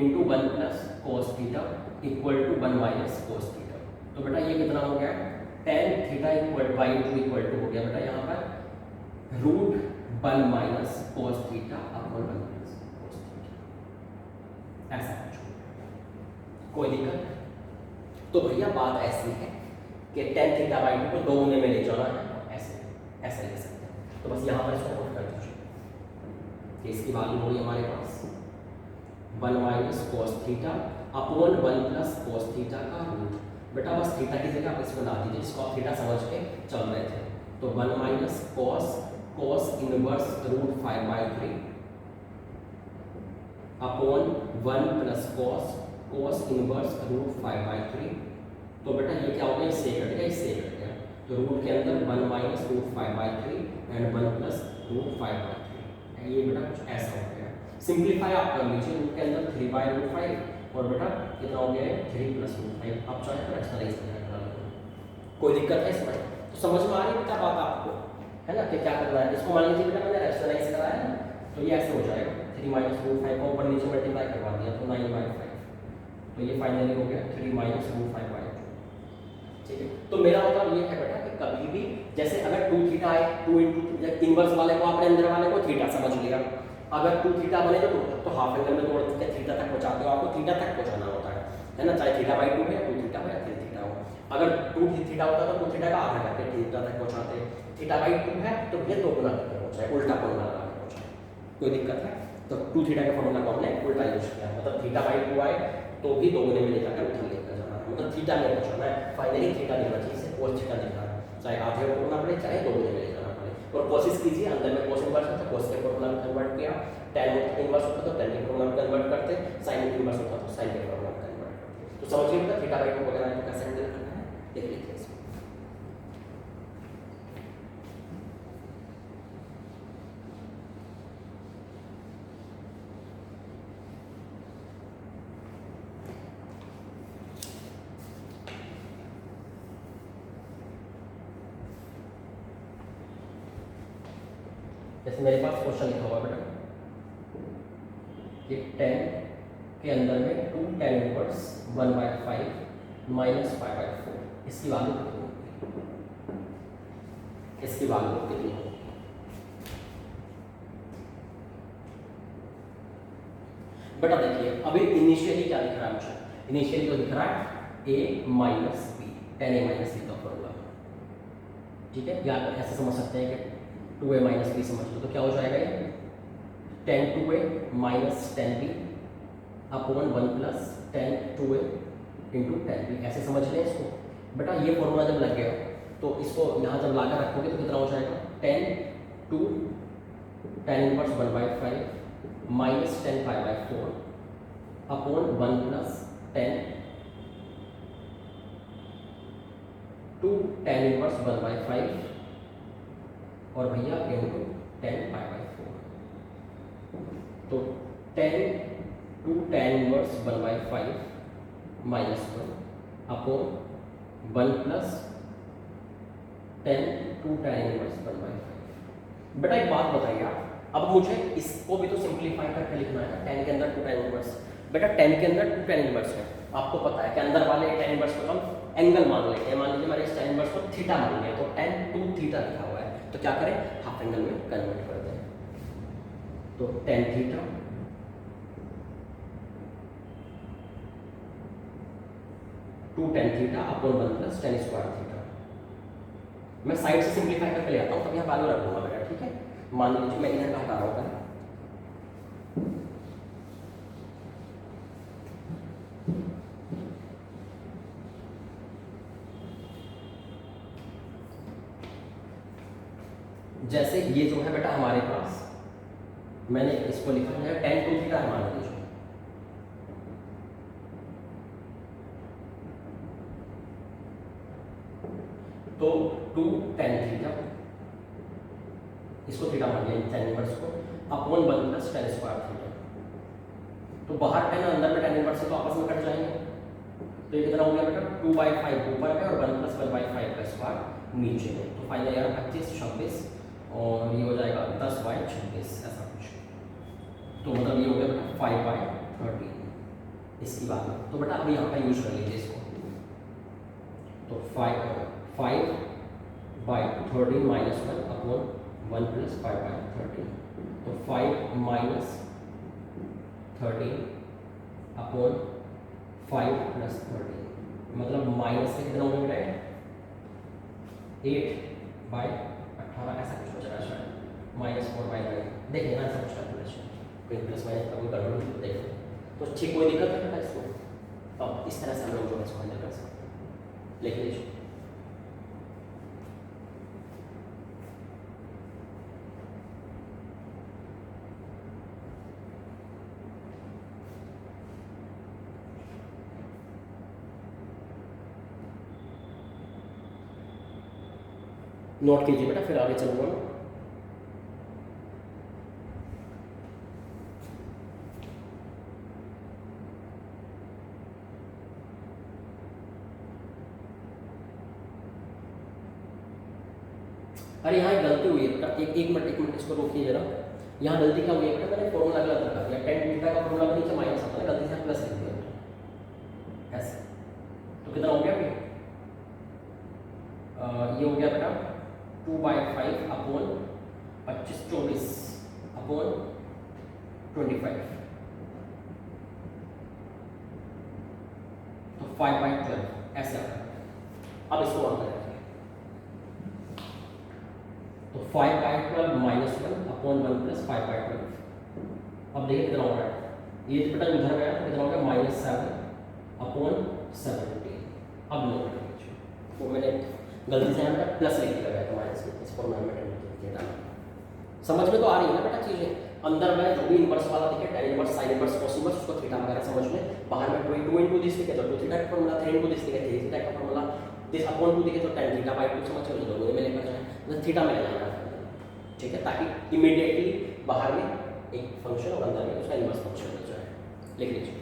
into 1 plus cos theta equal to 1 minus cos theta. तो बेटा ये कितना हो गया, tan theta equal by 2 equal to हो गया बेटा यहाँ पर root 1 minus cos theta upon 1 plus cos theta, ऐसा कुछ। कोई दिक्कत? तो भैया बात ऐसी है कि tan थीटा बाई 2 को 2 गुने में ले जाना है, ऐसे ऐसे ले सकते हैं। तो बस यहाँ पर इसको पुट कर दीजिए, इसकी वैल्यू होगी हमारे पास 1 minus cos theta upon 1 plus cos theta का रूट। बेटा बस थीटा की जगह आप इसको ला दीजिए, जिसको आप थीटा समझ के चल रहे थे। तो 1 minus cos inverse root 5/3 upon 1 plus cos inverse root 5/3। तो बेटा ये क्या हो गया, इससे कट गया, इससे कट गया, तो रूट के अंदर 1 minus root 5/3 and 1 plus root 5/3, ये बेटा कुछ ऐसा हो गया। सिंप्लीफाई आप कर लीजिए, रूट के अंदर 3/√5 और बेटा कितना हो गया है 3 प्लस रूट 5। आप चाहे तो रैशनलाइज कर लो, कोई दिक्कत है इसमें? तो समझ में आ रही बेटा बात आपको, है ना, कि क्या करना है। इसको मान लीजिए बेटा मैंने रैशनलाइज कराया है, तो ये ऐसे हो जाएगा 3 माइनस रूट 5 को ऊपर नीचे मल्टीप्लाई करवा दिया तो 9/5, तो ये फाइनली हो गया 3 माइनस रूट 5/2। ठीक है, तो मेरा मतलब ये है बेटा कि कभी भी जैसे अगर 2 थीटा आए, 2 इंटू इनवर्स वाले को आपने अंदर वाले को थीटा समझ लिया, अगर 2 थीटा बने तो हाफ एंगल में तोड़ के थीटा तक पहुंचाते हो, आपको थीटा तक पहुंचाना होता है ना, चाहे थीटा बाई 2 है, 2 थीटा हो या 3 थीटा हो। अगर 2 थीटा होता तो 2 थीटा का आधा करके थीटा तक पहुंचाते, थीटा बाई 2 है तो ये 2 गुना तक पहुंचाए, उल्टा फॉर्मूला लगा के पहुंचाए। कोई दिक्कत है? तो 2 थीटा के फॉर्मूला को हमने उल्टा यूज किया, मतलब थीटा बाई 2 आए तो भी 2 गुने में ले जाकर उधर लेकर जाना है, मतलब थीटा में पहुंचाना है, फाइनली थीटा दिखना चाहिए, cos थीटा दिखना है, चाहे आधे को करना पड़े चाहे 2 गुने में ले जाना पड़े। और कोशिश कीजिए अंदर में cos इनवर्स है तो cos के फॉर्मूला में कन्वर्ट किया, tan इनवर्स होता तो tan के फॉर्मूला में कन्वर्ट करते, sin इनवर्स होता तो sin के फॉर्मूला में कन्वर्ट करते। तो समझिए बेटा थीटा बाई 2 वगैरह को कैसे हैंडल करना है, देख लीजिए इसमें। जैसे मेरे पास क्वेश्चन लिखा हुआ बेटा कि 10 के अंदर में 2 tan इनवर्स 1/5 माइनस 5/4, इसकी वैल्यू कितनी होगी, इसकी वैल्यू कितनी होगी? बेटा देखिए अभी इनिशियली क्या दिख रहा है मुझे, इनिशियली तो दिख रहा है a minus b, tan a minus b का फॉर्मूला, ठीक है, या ऐसे समझ सकते हैं कि 2a माइनस b समझ लो, तो क्या हो जाएगा ये tan 2a minus tan b upon 1 plus tan 2a into tan b, ऐसे समझ लें इसको। बेटा ये फॉर्मूला जब लग गया तो इसको यहाँ जब लाकर रखोगे तो कितना हो जाएगा tan 2 tan inverse 1/5 minus tan 5/4 upon 1 plus tan 2 tan inverse 1/5 और भैया इंटू 10 पाई/4। तो 10 two tan inverse 1/5 minus 1 upon 1 plus 10 two tan inverse 1/5। बेटा एक बात बताइए आप, अब मुझे इसको भी तो सिंप्लीफाई करके लिखना है। 10 के अंदर 2 tan इनवर्स, बेटा 10 के अंदर 2 tan इनवर्स है। आपको पता है कि अंदर वाले tan इनवर्स को हम एंगल मान लेते हैं। मान लीजिए हमारे इस tan इनवर्स को थीटा मान लिया, तो tan 2 थीटा लिखा हुआ है, तो क्या करें, हाफ एंगल में कन्वर्ट कर दें। तो tan theta two tan theta upon 1 plus tan square theta. मैं साइड से सिंप्लीफाई करके ले आता हूँ, तब यहाँ वैल्यू रख दूंगा बेटा, ठीक है। मान लीजिए मैं इधर का हटा रहा हूँ पहले। जैसे ये जो है बेटा हमारे पास, मैंने इसको लिखा है tan 2 थीटा मान लीजिए, तो 2 tan थीटा, इसको थीटा मान लिया tan इनवर्स को, upon 1 plus tan square theta. तो बाहर tan अंदर में tan इनवर्स से तो आपस में कट जाएंगे, तो ये कितना हो गया बेटा 2/5 ऊपर है और 1 प्लस 1/5 का स्क्वायर नीचे है। तो फाइनल यार 25 26 और ये हो जाएगा 10/26 ऐसा कुछ। तो मतलब ये हो गया बेटा 5/13 इसकी बात है। तो बेटा अभी यहाँ पर यूज कर लीजिए इसको, तो 5/13 माइनस 1 अपॉन 1 प्लस 5/13। तो 5 माइनस 13 अपॉन 5 प्लस 13, मतलब माइनस से कितना होगा बेटा 8/18 ऐसा कुछ हो जाएगा शायद, -4/9। देखिए ना ऐसा कुछ कैलकुलेशन, कोई प्लस माइनस का कोई गड़बड़ नहीं, देखो तो ठीक, कोई दिक्कत है बेटा इसको। अब इस तरह से हम लोग जो है इसको हैंडल कर सकते हैं, लिख लीजिए। नोट कीजिए बेटा, फिर आगे चलूंगा मैं। अरे यहाँ एक गलती हुई है बेटा, एक मिनट इसको रोकिए जरा। यहाँ गलती क्या हुई है बेटा, मैंने फॉर्मूला गलत रखा दिया। tan थीटा का फॉर्मूला नीचे माइनस आता है, गलती से प्लस लिख दिया ऐसे। तो कितना हो गया अभी, ये हो गया बेटा 2/5 अपॉन 25 अपॉन 25, तो 5/12 ऐसे आता है। अब इसको वन करें, तो 5/12 माइनस 1 अपॉन 1 प्लस 5/12। अब देखिए कितना हो रहा है, ये बेटा उधर गया तो कितना हो गया -7 अपॉन 17। अब नोट कर लीजिए, वो मैंने गलती से यहाँ प्लस लिख दिया गया था माइनस में, इसको मैं समझ में तो आ रही है ना बेटा चीज़ें। अंदर में जो भी इनवर्स वाला दिखे, tan inverse, sin inverse, cos inverse, उसको थीटा वगैरह समझ में, बाहर में 2 into दिस दिखे तो 2 थीटा का फॉर्मूला, 3 into दिस दिखे 3 थीटा का फॉर्मूला, दिस अपॉन 2 दिखे तो tan थीटा/2 समझ के दोनों में लेकर जाए, मतलब थीटा में ले जाना है, ठीक है, ताकि इमीडिएटली बाहर में एक फंक्शन और अंदर में उसका इनवर्स फंक्शन मिल जाए। लिख लीजिए।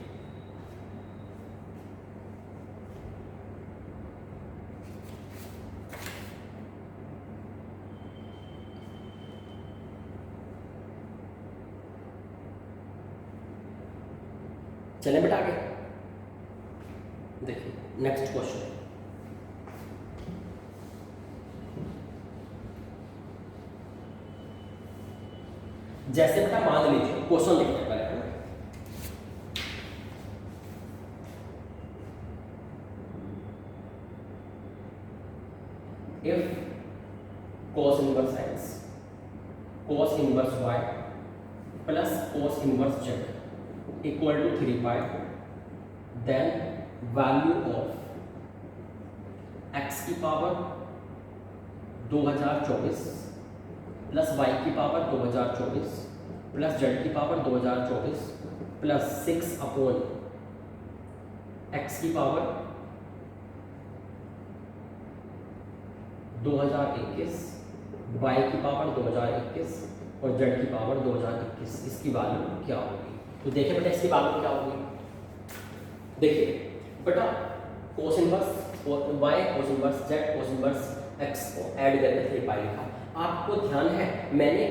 चले बेटा आगे देखिए, नेक्स्ट क्वेश्चन। जैसे बेटा मान लीजिए, क्वेश्चन लिखते हैं पहले, है ना। If cos inverse x cos inverse y plus cos inverse z equal to 3π, then value of x की पावर 2024 प्लस y की पावर 2024 प्लस z की पावर 2024 प्लस 6 अपॉन x की पावर 2021 वाई की पावर 2021 और जेड की power 2021, इसकी value क्या होगी? तो देखिए बेटा इसकी वैल्यू क्या होगी। देखिए बेटा cos inverse y, cos inverse z, cos inverse x को ऐड करके 3 पाई लिखा। आपको ध्यान है मैंने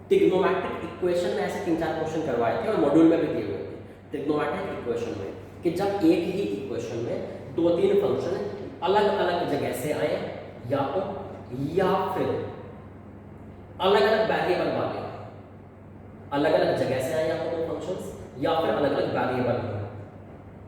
ट्रिग्नोमेट्रिक इक्वेशन में ऐसे 3-4 क्वेश्चन करवाए थे और मॉड्यूल में भी दिए हुए थे ट्रिग्नोमेट्रिक इक्वेशन में, कि जब एक ही इक्वेशन में 2-3 फंक्शन अलग अलग जगह से आए या फिर अलग अलग वेरिएबल वाले, अलग अलग जगह से आए या तो फंक्शंस या फिर अलग अलग वेरिएबल हो,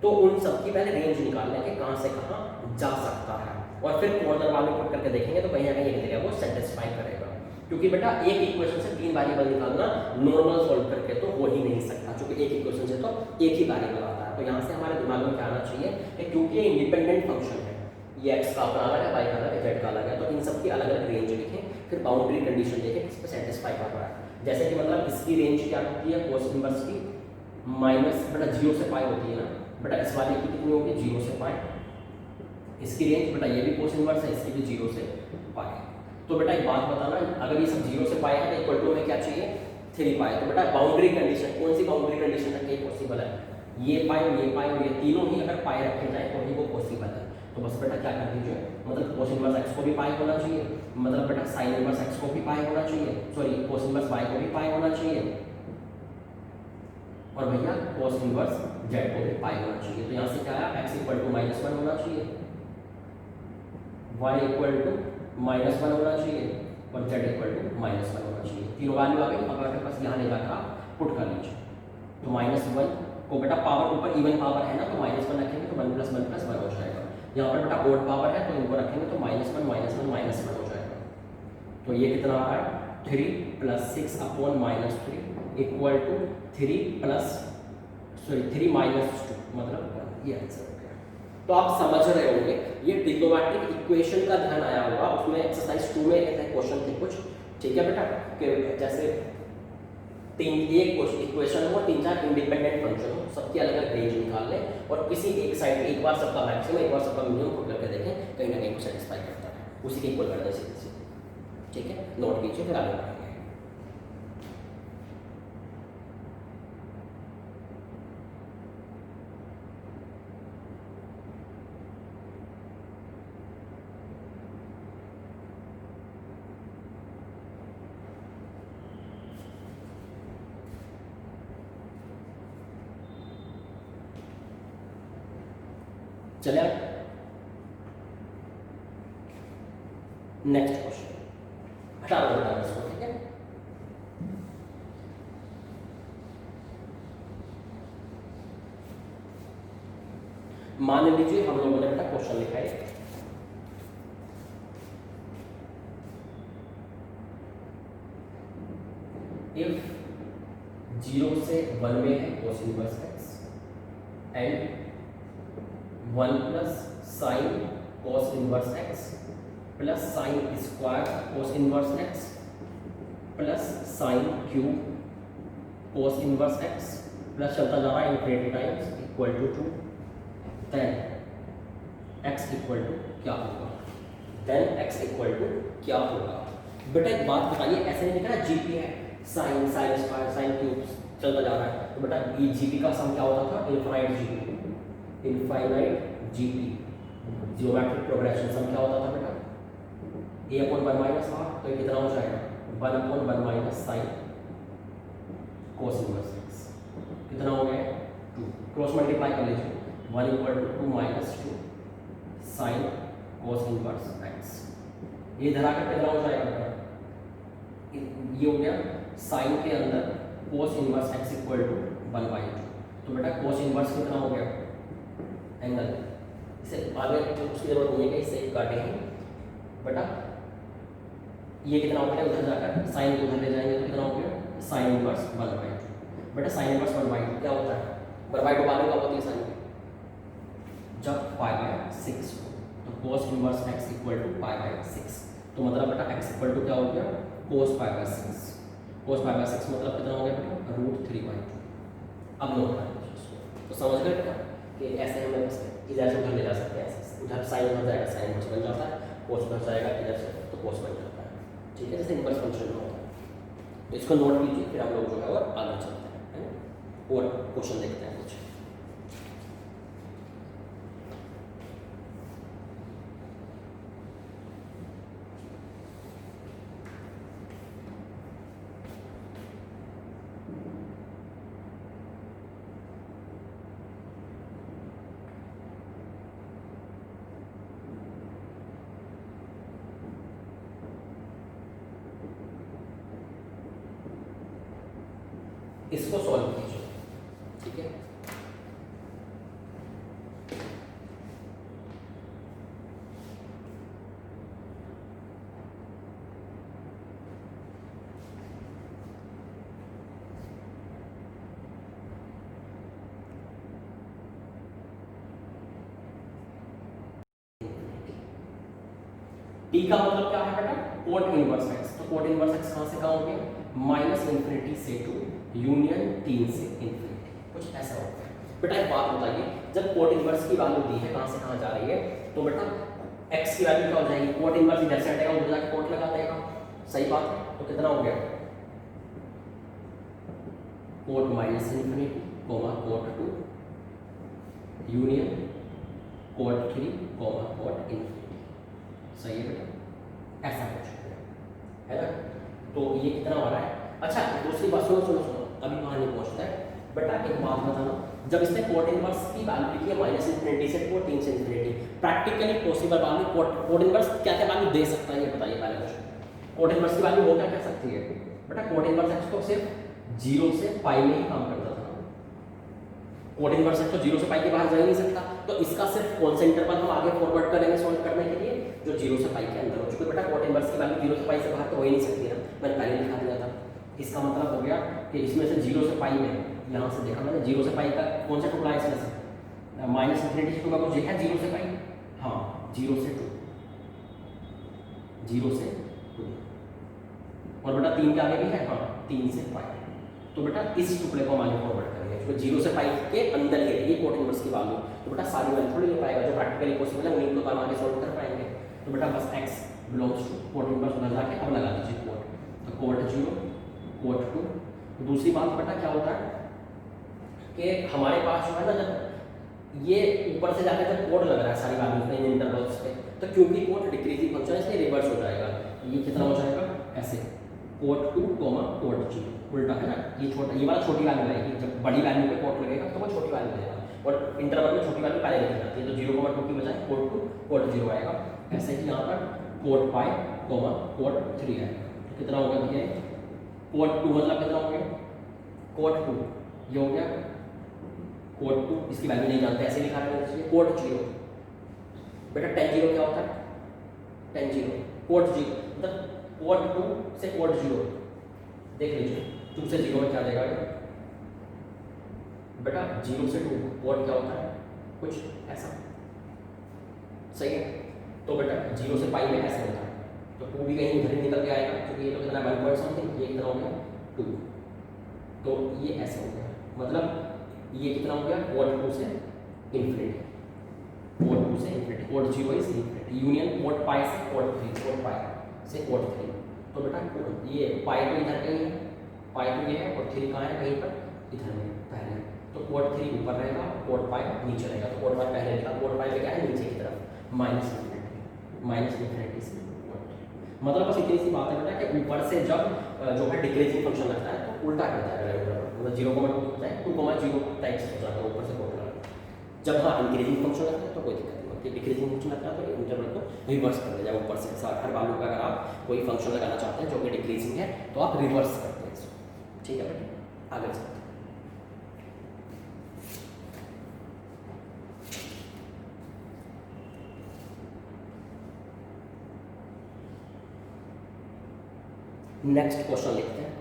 तो उन सब की पहले रेंज निकालने के कहाँ से कहाँ जा सकता है और फिर कॉर्नर वाले पुट करके देखेंगे तो कहीं ना कहीं एक जगह वो सेटिस्फाई करेगा। क्योंकि बेटा एक इक्वेशन से 3 वेरिएबल निकालना नॉर्मल सॉल्व करके तो हो ही नहीं सकता, क्योंकि एक इक्वेशन से तो एक ही वेरिएबल आता है। तो यहाँ से हमारे दिमाग में क्या आना चाहिए कि क्योंकि ये इंडिपेंडेंट फंक्शन है, ये एक्स का अपना अलग है, वाई का अलग है, जेड का अलग है, तो इन सब की अलग अलग रेंज लिखें, फिर बाउंड्री कंडीशन देखें किस पे सेटिस्फाई कर रहा है। जैसे कि मतलब इसकी रेंज क्या होती है कोस इनवर्स की माइनस बेटा 0 से पाई होती है ना बेटा, इस वाले की कितनी होगी 0 से पाई, इसकी रेंज बेटा ये भी कोस इनवर्स है, इसकी भी 0 से पाई। तो बेटा एक बात बताना, अगर ये सब 0 से पाई है तो इक्वल टू में क्या चाहिए 3 पाई। तो बेटा बाउंड्री कंडीशन कौन सी बाउंड्री कंडीशन तक ये पॉसिबल है, ये पाई और ये तीनों ही अगर पाई रखे जाए तो ही वो पॉसिबल है। तो बस बेटा क्या कर दीजिए, मतलब कोस इनवर्स एक्स को भी पाई होना चाहिए, मतलब बेटा साइन इनवर्स एक्स को भी पाई होना चाहिए, सॉरी कोस इनवर्स वाई को भी पाई होना चाहिए, और भैया कोस इनवर्स जेड को भी पाई होना चाहिए। तो यहाँ से क्या आया एक्स इक्वल टू -1 होना चाहिए, वाई इक्वल टू -1 होना चाहिए और जेड इक्वल टू -1 होना चाहिए। तीनों वैल्यू आ गई। अब आपके पास यहाँ ले जाकर आप पुट कर लीजिए। तो -1 को बेटा पावर ऊपर इवन पावर है ना, तो -1 रखेंगे तो 1 + 1 + 1 हो जाएगा। यहाँ पर बेटा ओड पावर है तो इनको रखेंगे तो -1 हो जाएगा। तो ये कितना आ रहा है 3 + 6 अपॉन -3 इक्वल टू 3 - 2 मतलब ये आंसर हो गया। तो आप समझ रहे होंगे ये ट्रिग्नोमेट्रिक इक्वेशन का ध्यान आया होगा, उसमें एक्सरसाइज 2 में ऐसे क्वेश्चन थे कुछ, ठीक है बेटा, कि जैसे एक इक्वेशन हो 3-4 इंडिपेंडेंट फंक्शन हो, सबकी अलग अलग रेंज निकाल लें और किसी एक साइड में एक बार सबका मैक्सिमम एक बार सबका मिनिमम पुट करके देखें, कहीं ना कहीं को सेटिस्फाई करता है, उसी के इक्वल करना सीधे, ठीक है। नोट कीजिए फिर आगे बढ़ेंगे। चले नेक्स्ट क्वेश्चन 18 बटा 10 को, ठीक है। मान लीजिए हम लोगों ने बेटा क्वेश्चन लिखा है इफ 0 से 1 में है cos inverse x and 1 + sin cos inverse x plus sin square cos inverse x plus sin cube cos inverse x plus चलता जा रहा है infinity times equal to 2, then x equal to क्या होगा, बेटा एक बात बताइए, ऐसे नहीं लिखा जीपी है sin स्क्वायर sin क्यूब चलता जा रहा है, तो बेटा ये जीपी का सम क्या होता था इनफाइनाइट जीपी जियोमेट्रिक प्रोग्रेशन सम क्या होता था बेटा a/1 - r, तो ये कितना हो जाएगा 1/1 - sin cos इनवर्स x, कितना हो गया 2, क्रॉस मल्टीप्लाई कर लीजिए 1 = 2 - 2 sin cos इनवर्स x, ये धरा कर कितना हो जाएगा बेटा, ये हो गया sin के अंदर cos इनवर्स x = 1/2, तो बेटा cos इनवर्स कितना हो गया एंगल, इसे आगे तो उसकी जरूरत नहीं है कि इसे काटेंगे बेटा, ये कितना हो गया उधर जाकर साइन को उधर ले जाएंगे तो कितना हो गया sin इनवर्स 1/2, बेटा sin इनवर्स 1/2 क्या होता है 1/2 वैल्यू कब होती है साइन की, जब π/6 हो, तो cos इनवर्स x = π/6, तो मतलब बेटा x = क्या हो गया cos π/6, cos π/6 मतलब कितना हो गया बेटा √3/2। अब नोट कर लीजिए इसको, तो समझ गए बेटा कि ऐसे हम इधर से उधर ले जा सकते हैं, ऐसे उधर साइन उधर जाएगा साइन इनवर्स बन जाता है, cos उधर जाएगा इधर से तो cos बन जाता है, ठीक है, जैसे इनवर्स फंक्शन में होता है। तो इसको नोट कीजिए, फिर हम लोग जो है और आगे चलते हैं, है ना, और क्वेश्चन देखते हैं कुछ। इसको सॉल्व कीजिए, ठीक है। टी का मतलब क्या है बेटा, कोट इनवर्स एक्स। तो कोट इनवर्स एक्स कहां से कहां हो गया, माइनस इन्फिनिटी से टू यूनियन 3 से इन्फिनिटी, कुछ ऐसा होता है। बेटा एक बात बताइए, जब कोट इनवर्स की वैल्यू दी है कहां से कहां जा रही है, तो बेटा एक्स की वैल्यू क्या हो जाएगी, कोट इनवर्स इधर से हटेगा, उधर जाके कोट लगा देगा, सही बात है। तो कितना हो गया, cot minus infinity comma cot 2 union cot 3 comma cot infinity, सही है बेटा, ऐसा कुछ है ना। तो ये कितना हो रहा है। अच्छा दूसरी बात सुनो सुनो सुनो, अभी वहां नहीं पहुंचता है बेटा, एक बात बताना, जब इसने कोट इनवर्स की वैल्यू लिखी है माइनस इन्फिनिटी से 3 से infinity, practically possible value cot inverse क्या क्या वैल्यू दे सकता है, ये बताइए पहले क्वेश्चन। कोट इनवर्स की वैल्यू वो क्या कह सकती है बेटा, कोट इनवर्स एक्स को सिर्फ 0 से पाई में ही काम करता था। कोट इनवर्स एक्स तो 0 से पाई के बाहर जा ही नहीं सकता, तो इसका सिर्फ कौन सा इंटरवल हम आगे फॉरवर्ड करेंगे सॉल्व करने के लिए, जो 0 से पाई के अंदर हो। चूंकि बेटा कोट इनवर्स की वैल्यू 0 से पाई से बाहर तो हो ही नहीं सकती ना, मैंने पहले दिखा दिया था। इसका मतलब हो गया कि इसमें से 0 से पाई में, यहाँ से देखा मैंने 0 से पाई का कौन सा टुकड़ा है इसमें से, माइनस इन्फिनिटी टुकड़ा कुछ है 0 से पाई, हाँ 0 से 2, 0 से 2, और बेटा 3 के आगे भी है, हाँ 3 से पाई। तो बेटा इस टुकड़े को हम आगे फॉरवर्ड करेंगे, क्योंकि 0 से पाई के अंदर ही रहेगी कोट इनवर्स की वैल्यू। तो बेटा सारी वैल्यू थोड़ी ले पाएगा, जो प्रैक्टिकली पॉसिबल है उन्हीं को हम आगे सॉल्व कर पाएंगे। तो बेटा बस x belongs to cot inverse उधर जाके अब लगा दीजिए कोट, तो कोट 0 कोट 2। दूसरी बात बेटा क्या होता है कि हमारे पास जो है ना, जब ये ऊपर से जाकर जब कोड लग रहा है सारी वैल्यूज पे इन इंटरवल्स पे, तो क्योंकि कोड डिक्रीजिंग फंक्शन है इसलिए रिवर्स हो जाएगा। ये कितना हो जाएगा ऐसे, कोट 2 कोमा कोट 0, उल्टा है ना, ये छोटा, ये वाला छोटी वैल्यू आएगी, जब बड़ी वैल्यू पे कोट लगेगा तो वो छोटी वैल्यू देगा, और इंटरवल में छोटी वैल्यू पहले लिखी जाती है, तो 0,2 की बजाय कोट 2 कोट 0 आएगा। ऐसे ही यहाँ पर कोट पाई कोमा कोट 3 आएगा। तो कितना हो गया भैया, कोट 2 मतलब कितना हो गया, कोट 2 ये हो गया, कोट 2 इसकी वैल्यू नहीं जानते, ऐसे लिखा रहना चाहिए, कोट 0। बेटा tan 0 क्या होता है, tan 0 कोट 0 मतलब कोट 2 से कोट 0, देख लीजिए 2 से 0 में क्या देगा बेटा, 0 से 2 कोट क्या होता है, कुछ ऐसा, सही है। तो बेटा 0 से पाई में ऐसे होता है, तो 2 भी कहीं इधर ही निकल के आएगा, क्योंकि ये तो कितना 1 पॉइंट समथिंग, ये कितना हो गया 2, तो ये ऐसे हो गया, मतलब ये कितना हो गया कोट 2 से इन्फिनिटी, कोट 2 से infinity, cot 0 is infinity, union cot pi से कोट 3, कोट पाई से कोट 3। तो बेटा ये पाई तो इधर कहीं है, पाई तो ये है, और 3 कहाँ है, कहीं पर इधर में पहले, तो कोट 3 ऊपर रहेगा, कोट पाई नीचे रहेगा। तो कोट पाई पहले लिखा, कोट पाई में क्या है नीचे की तरफ माइनस इन्फिनिटी से कोट, मतलब बस इतनी सी बात है बेटा कि ऊपर से जब जो है डिक्रीजिंग फंक्शन लगता है तो उल्टा करता है, मतलब 0,2 होता है 2,0 टाइप्स हो जाता है ऊपर से कोट लगा। जब हाँ इंक्रीजिंग फंक्शन लगता है तो कोई दिक्कत नहीं होती, डिक्रीजिंग फंक्शन लगता है तो इंटरवल को रिवर्स कर दे, जब ऊपर से हर वैल्यू का अगर आप कोई फंक्शन लगाना चाहते हैं जो कि डिक्रीजिंग है तो आप रिवर्स करते हैं इसको, ठीक है बेटा आगे चलते हैं। नेक्स्ट क्वेश्चन लिखते हैं,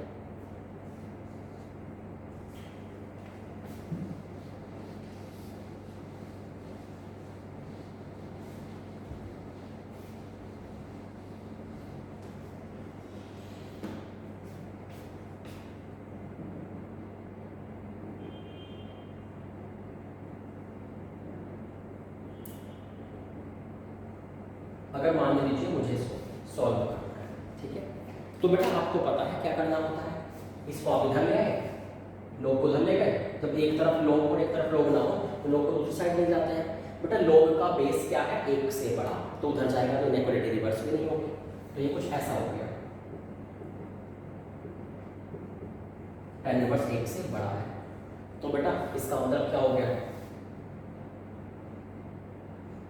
अगर मान लीजिए मुझे इसको सॉल्व करना है, ठीक है, तो बेटा आपको पता है क्या करना होता है, इसको आप इधर ले आए, लोग को उधर ले गए, जब एक तरफ लोग और एक तरफ लोग ना हो तो लोग को दूसरी साइड ले जाते हैं। बेटा लोग का बेस क्या है, एक से बड़ा, तो उधर जाएगा तो इनइक्वालिटी रिवर्स भी नहीं होगी। तो ये कुछ ऐसा हो गया, tan इनवर्स एक से बड़ा है। तो बेटा इसका मतलब क्या हो गया,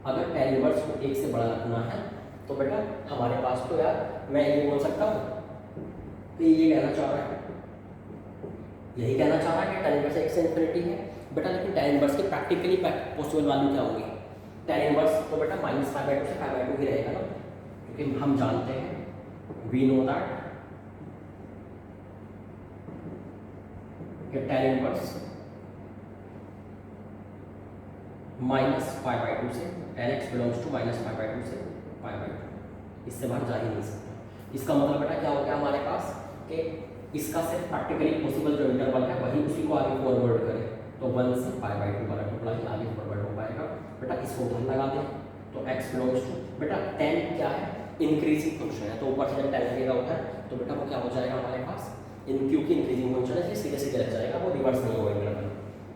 अगर tan इनवर्स को एक से बड़ा रखना है तो बेटा हमारे पास तो यार मैं ये बोल सकता हूँ कि ये कहना चाह रहा है, यही कहना चाह रहा है कि tan इनवर्स एक से इन्फिनिटी है। बेटा लेकिन tan इनवर्स की प्रैक्टिकली पॉसिबल वैल्यू क्या होगी, tan इनवर्स तो बेटा -π/2 से π/2 ही रहेगा ना, क्योंकि हम जानते हैं वी नो दैट कि tan इनवर्स -π/2 से tan x बिलोंग्स टू -π/2 से π/2, इससे बाहर जा ही नहीं सकता। इसका मतलब बेटा क्या हो गया हमारे पास कि इसका सिर्फ प्रैक्टिकली पॉसिबल जो इंटरवल है वही उसी को आगे फॉरवर्ड करे, तो 1 से π/2 वाला टुकड़ा ही आगे फॉरवर्ड हो पाएगा। बेटा इसको ध्यान लगा दें, तो x बिलोंग्स टू, बेटा tan क्या है, इंक्रीजिंग फंक्शन है, तो ऊपर से जब tan लगेगा उधर तो बेटा वो क्या हो जाएगा हमारे पास, क्योंकि इंक्रीजिंग फंक्शन है सीधे सीधे लग जाएगा, वो रिवर्स नहीं होगा इंटरवल,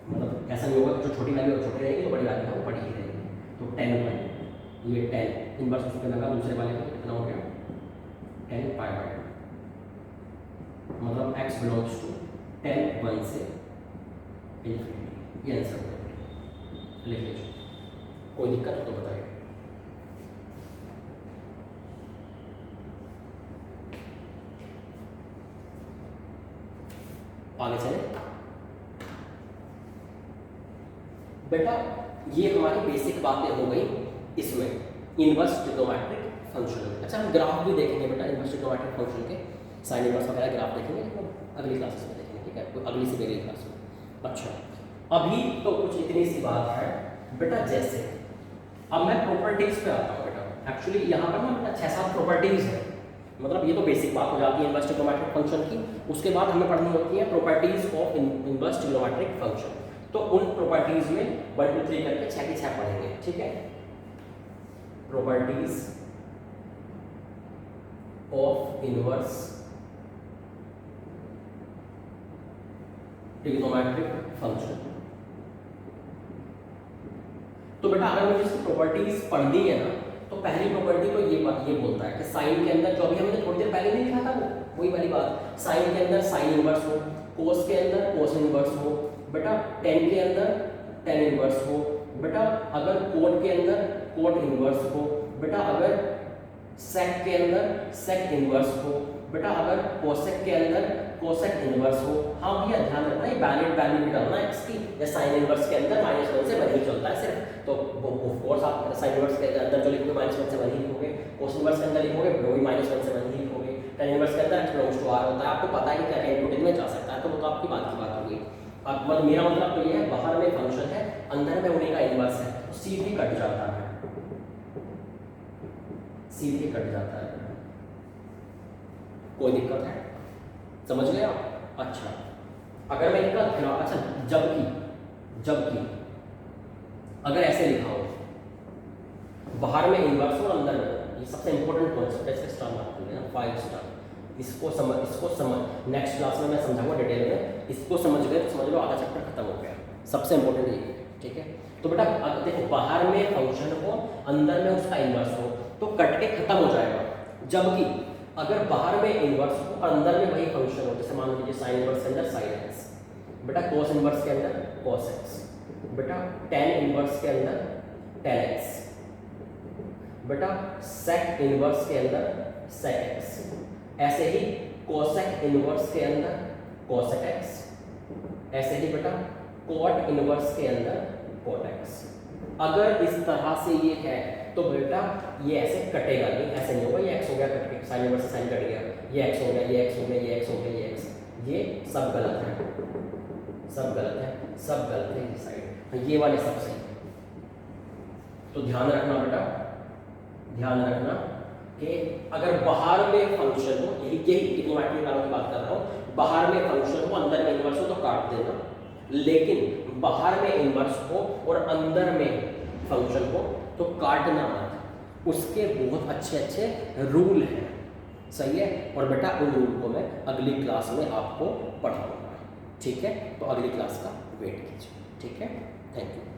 मतलब ऐसा नहीं होगा जो छोटी वैल्यू और छोटी रहेगी, तो बड़ी वैल्यू है वो बड़ी ही रहेगी। तो tan ये tan इनवर्स उसके लगा दूसरे वाले का कितना हो गया, tan π/2, मतलब x बिलोंग्स टू tan 1 से इन्फिनिटी, ये आंसर हो गया। लिख लीजिए, कोई दिक्कत हो तो बताइए। आगे चले बेटा, ये हमारी बेसिक बातें हो गई इसमें इनवर्स ट्रिग्नोमेट्रिक फंक्शन में। अच्छा हम ग्राफ भी देखेंगे बेटा इनवर्स ट्रिग्नोमेट्रिक फंक्शन के, साइन इनवर्स वगैरह ग्राफ देखेंगे लेकिन अगली क्लासेस में देखेंगे, ठीक है, कोई अगली से अगली क्लास में। अच्छा अभी तो कुछ इतनी सी बात है बेटा, जैसे अब मैं प्रॉपर्टीज पे आता हूँ बेटा। एक्चुअली यहाँ पर ना बेटा 6-7 प्रॉपर्टीज है, मतलब ये तो बेसिक बात हो जाती है इनवर्स ट्रिग्नोमेट्रिक फंक्शन की। उसके बाद हमें पढ़नी होती है properties of inverse trigonometric function. तो उन प्रॉपर्टीज में 1 2 3 करके 6 की 6 पढ़ेंगे, ठीक है। Properties of inverse trigonometric function. तो बेटा अगर मुझे इसकी प्रॉपर्टीज पढ़नी है ना, तो पहली प्रॉपर्टी तो ये बोलता है कि साइन के अंदर, जो अभी हमने थोड़ी देर पहले नहीं लिखा था वही वाली बात, साइन के अंदर साइन इनवर्स हो, कोस के अंदर कोस इनवर्स हो, बेटा टेन के अंदर टेन इनवर्स हो, बेटा अगर कोट के अंदर कोट इनवर्स हो, बेटा अगर सेक के अंदर सेक इनवर्स हो, बेटा अगर कोसेक के अंदर कोसेक इनवर्स हो। हाँ भैया ध्यान रखना, ये वैलिड वैल्यू भी डालना है एक्स की, या साइन इनवर्स के अंदर -1 से 1 ही चलता है सिर्फ, तो ऑफ कोर्स आप साइन इनवर्स के अंदर जो लिखोगे -1 से 1 ही लिखोगे, कोस इनवर्स के अंदर लिखोगे वही -1 से 1 ही लिखोगे, टेन इनवर्स के अंदर x बिलोंग्स टू r होता है। आपको पता है कि क्या क्या इनपुट इनमें जा सकता है, तो वो तो आपकी बात होगी। अब मतलब मेरा मतलब तो ये है, बाहर में फंक्शन है, अंदर में उन्हीं का इनवर्स है, तो सीधे कट जाता है, सीधे कट जाता है। कोई दिक्कत है, समझ गए आप? अच्छा अगर मैं इनका अच्छा जबकि अगर ऐसे लिखा हो, बाहर में इनवर्स और अंदर में, ये सबसे इंपॉर्टेंट कॉन्सेप्ट है, इसका स्टार मार्क कर लेना 5 स्टार। इसको समझ नेक्स्ट क्लास में मैं समझाऊंगा डिटेल में, इसको समझ गए तो समझ लो आधा चैप्टर खत्म हो गया, सबसे इंपॉर्टेंट ये, ठीक है। तो बेटा देखो बाहर में फंक्शन हो, अंदर में उसका इनवर्स हो, तो कट के खत्म हो जाएगा। जबकि अगर बाहर में इनवर्स हो और अंदर में वही फंक्शन हो, जैसे मान लीजिए साइन इनवर्स के अंदर साइन एक्स, बेटा कोस इनवर्स के अंदर कोस एक्स, बेटा टेन इनवर्स के अंदर टेन एक्स, बेटा सेक इनवर्स के अंदर सेक एक्स, ऐसे ही कोसेक इनवर्स के अंदर कोसेक एक्स, ऐसे ही बेटा कोट इनवर्स के अंदर कोट एक्स। अगर इस तरह से ये है तो बेटा ये ऐसे कटेगा नहीं, ऐसे नहीं होगा, ये x हो गया कट के, साइन इनवर्स से साइन कट गया, ये x हो गया, ये x हो गया, ये x हो गया, ये x, ये सब गलत है, सब गलत है, सब गलत है ये साइड, ये वाले सब सही है। तो ध्यान रखना बेटा, ध्यान रखना कि अगर बाहर में फंक्शन हो, यही ट्रिग्नोमेट्रिक की बात कर रहा हूँ, बाहर में फंक्शन हो अंदर में इनवर्स हो तो काट देना, लेकिन बाहर में इनवर्स हो और अंदर में फंक्शन हो तो काटना मत। उसके बहुत अच्छे रूल हैं, सही है। और बेटा उन रूल को मैं अगली क्लास में आपको पढ़ाऊंगा, ठीक है। तो अगली क्लास का वेट कीजिए, ठीक है। Thank you.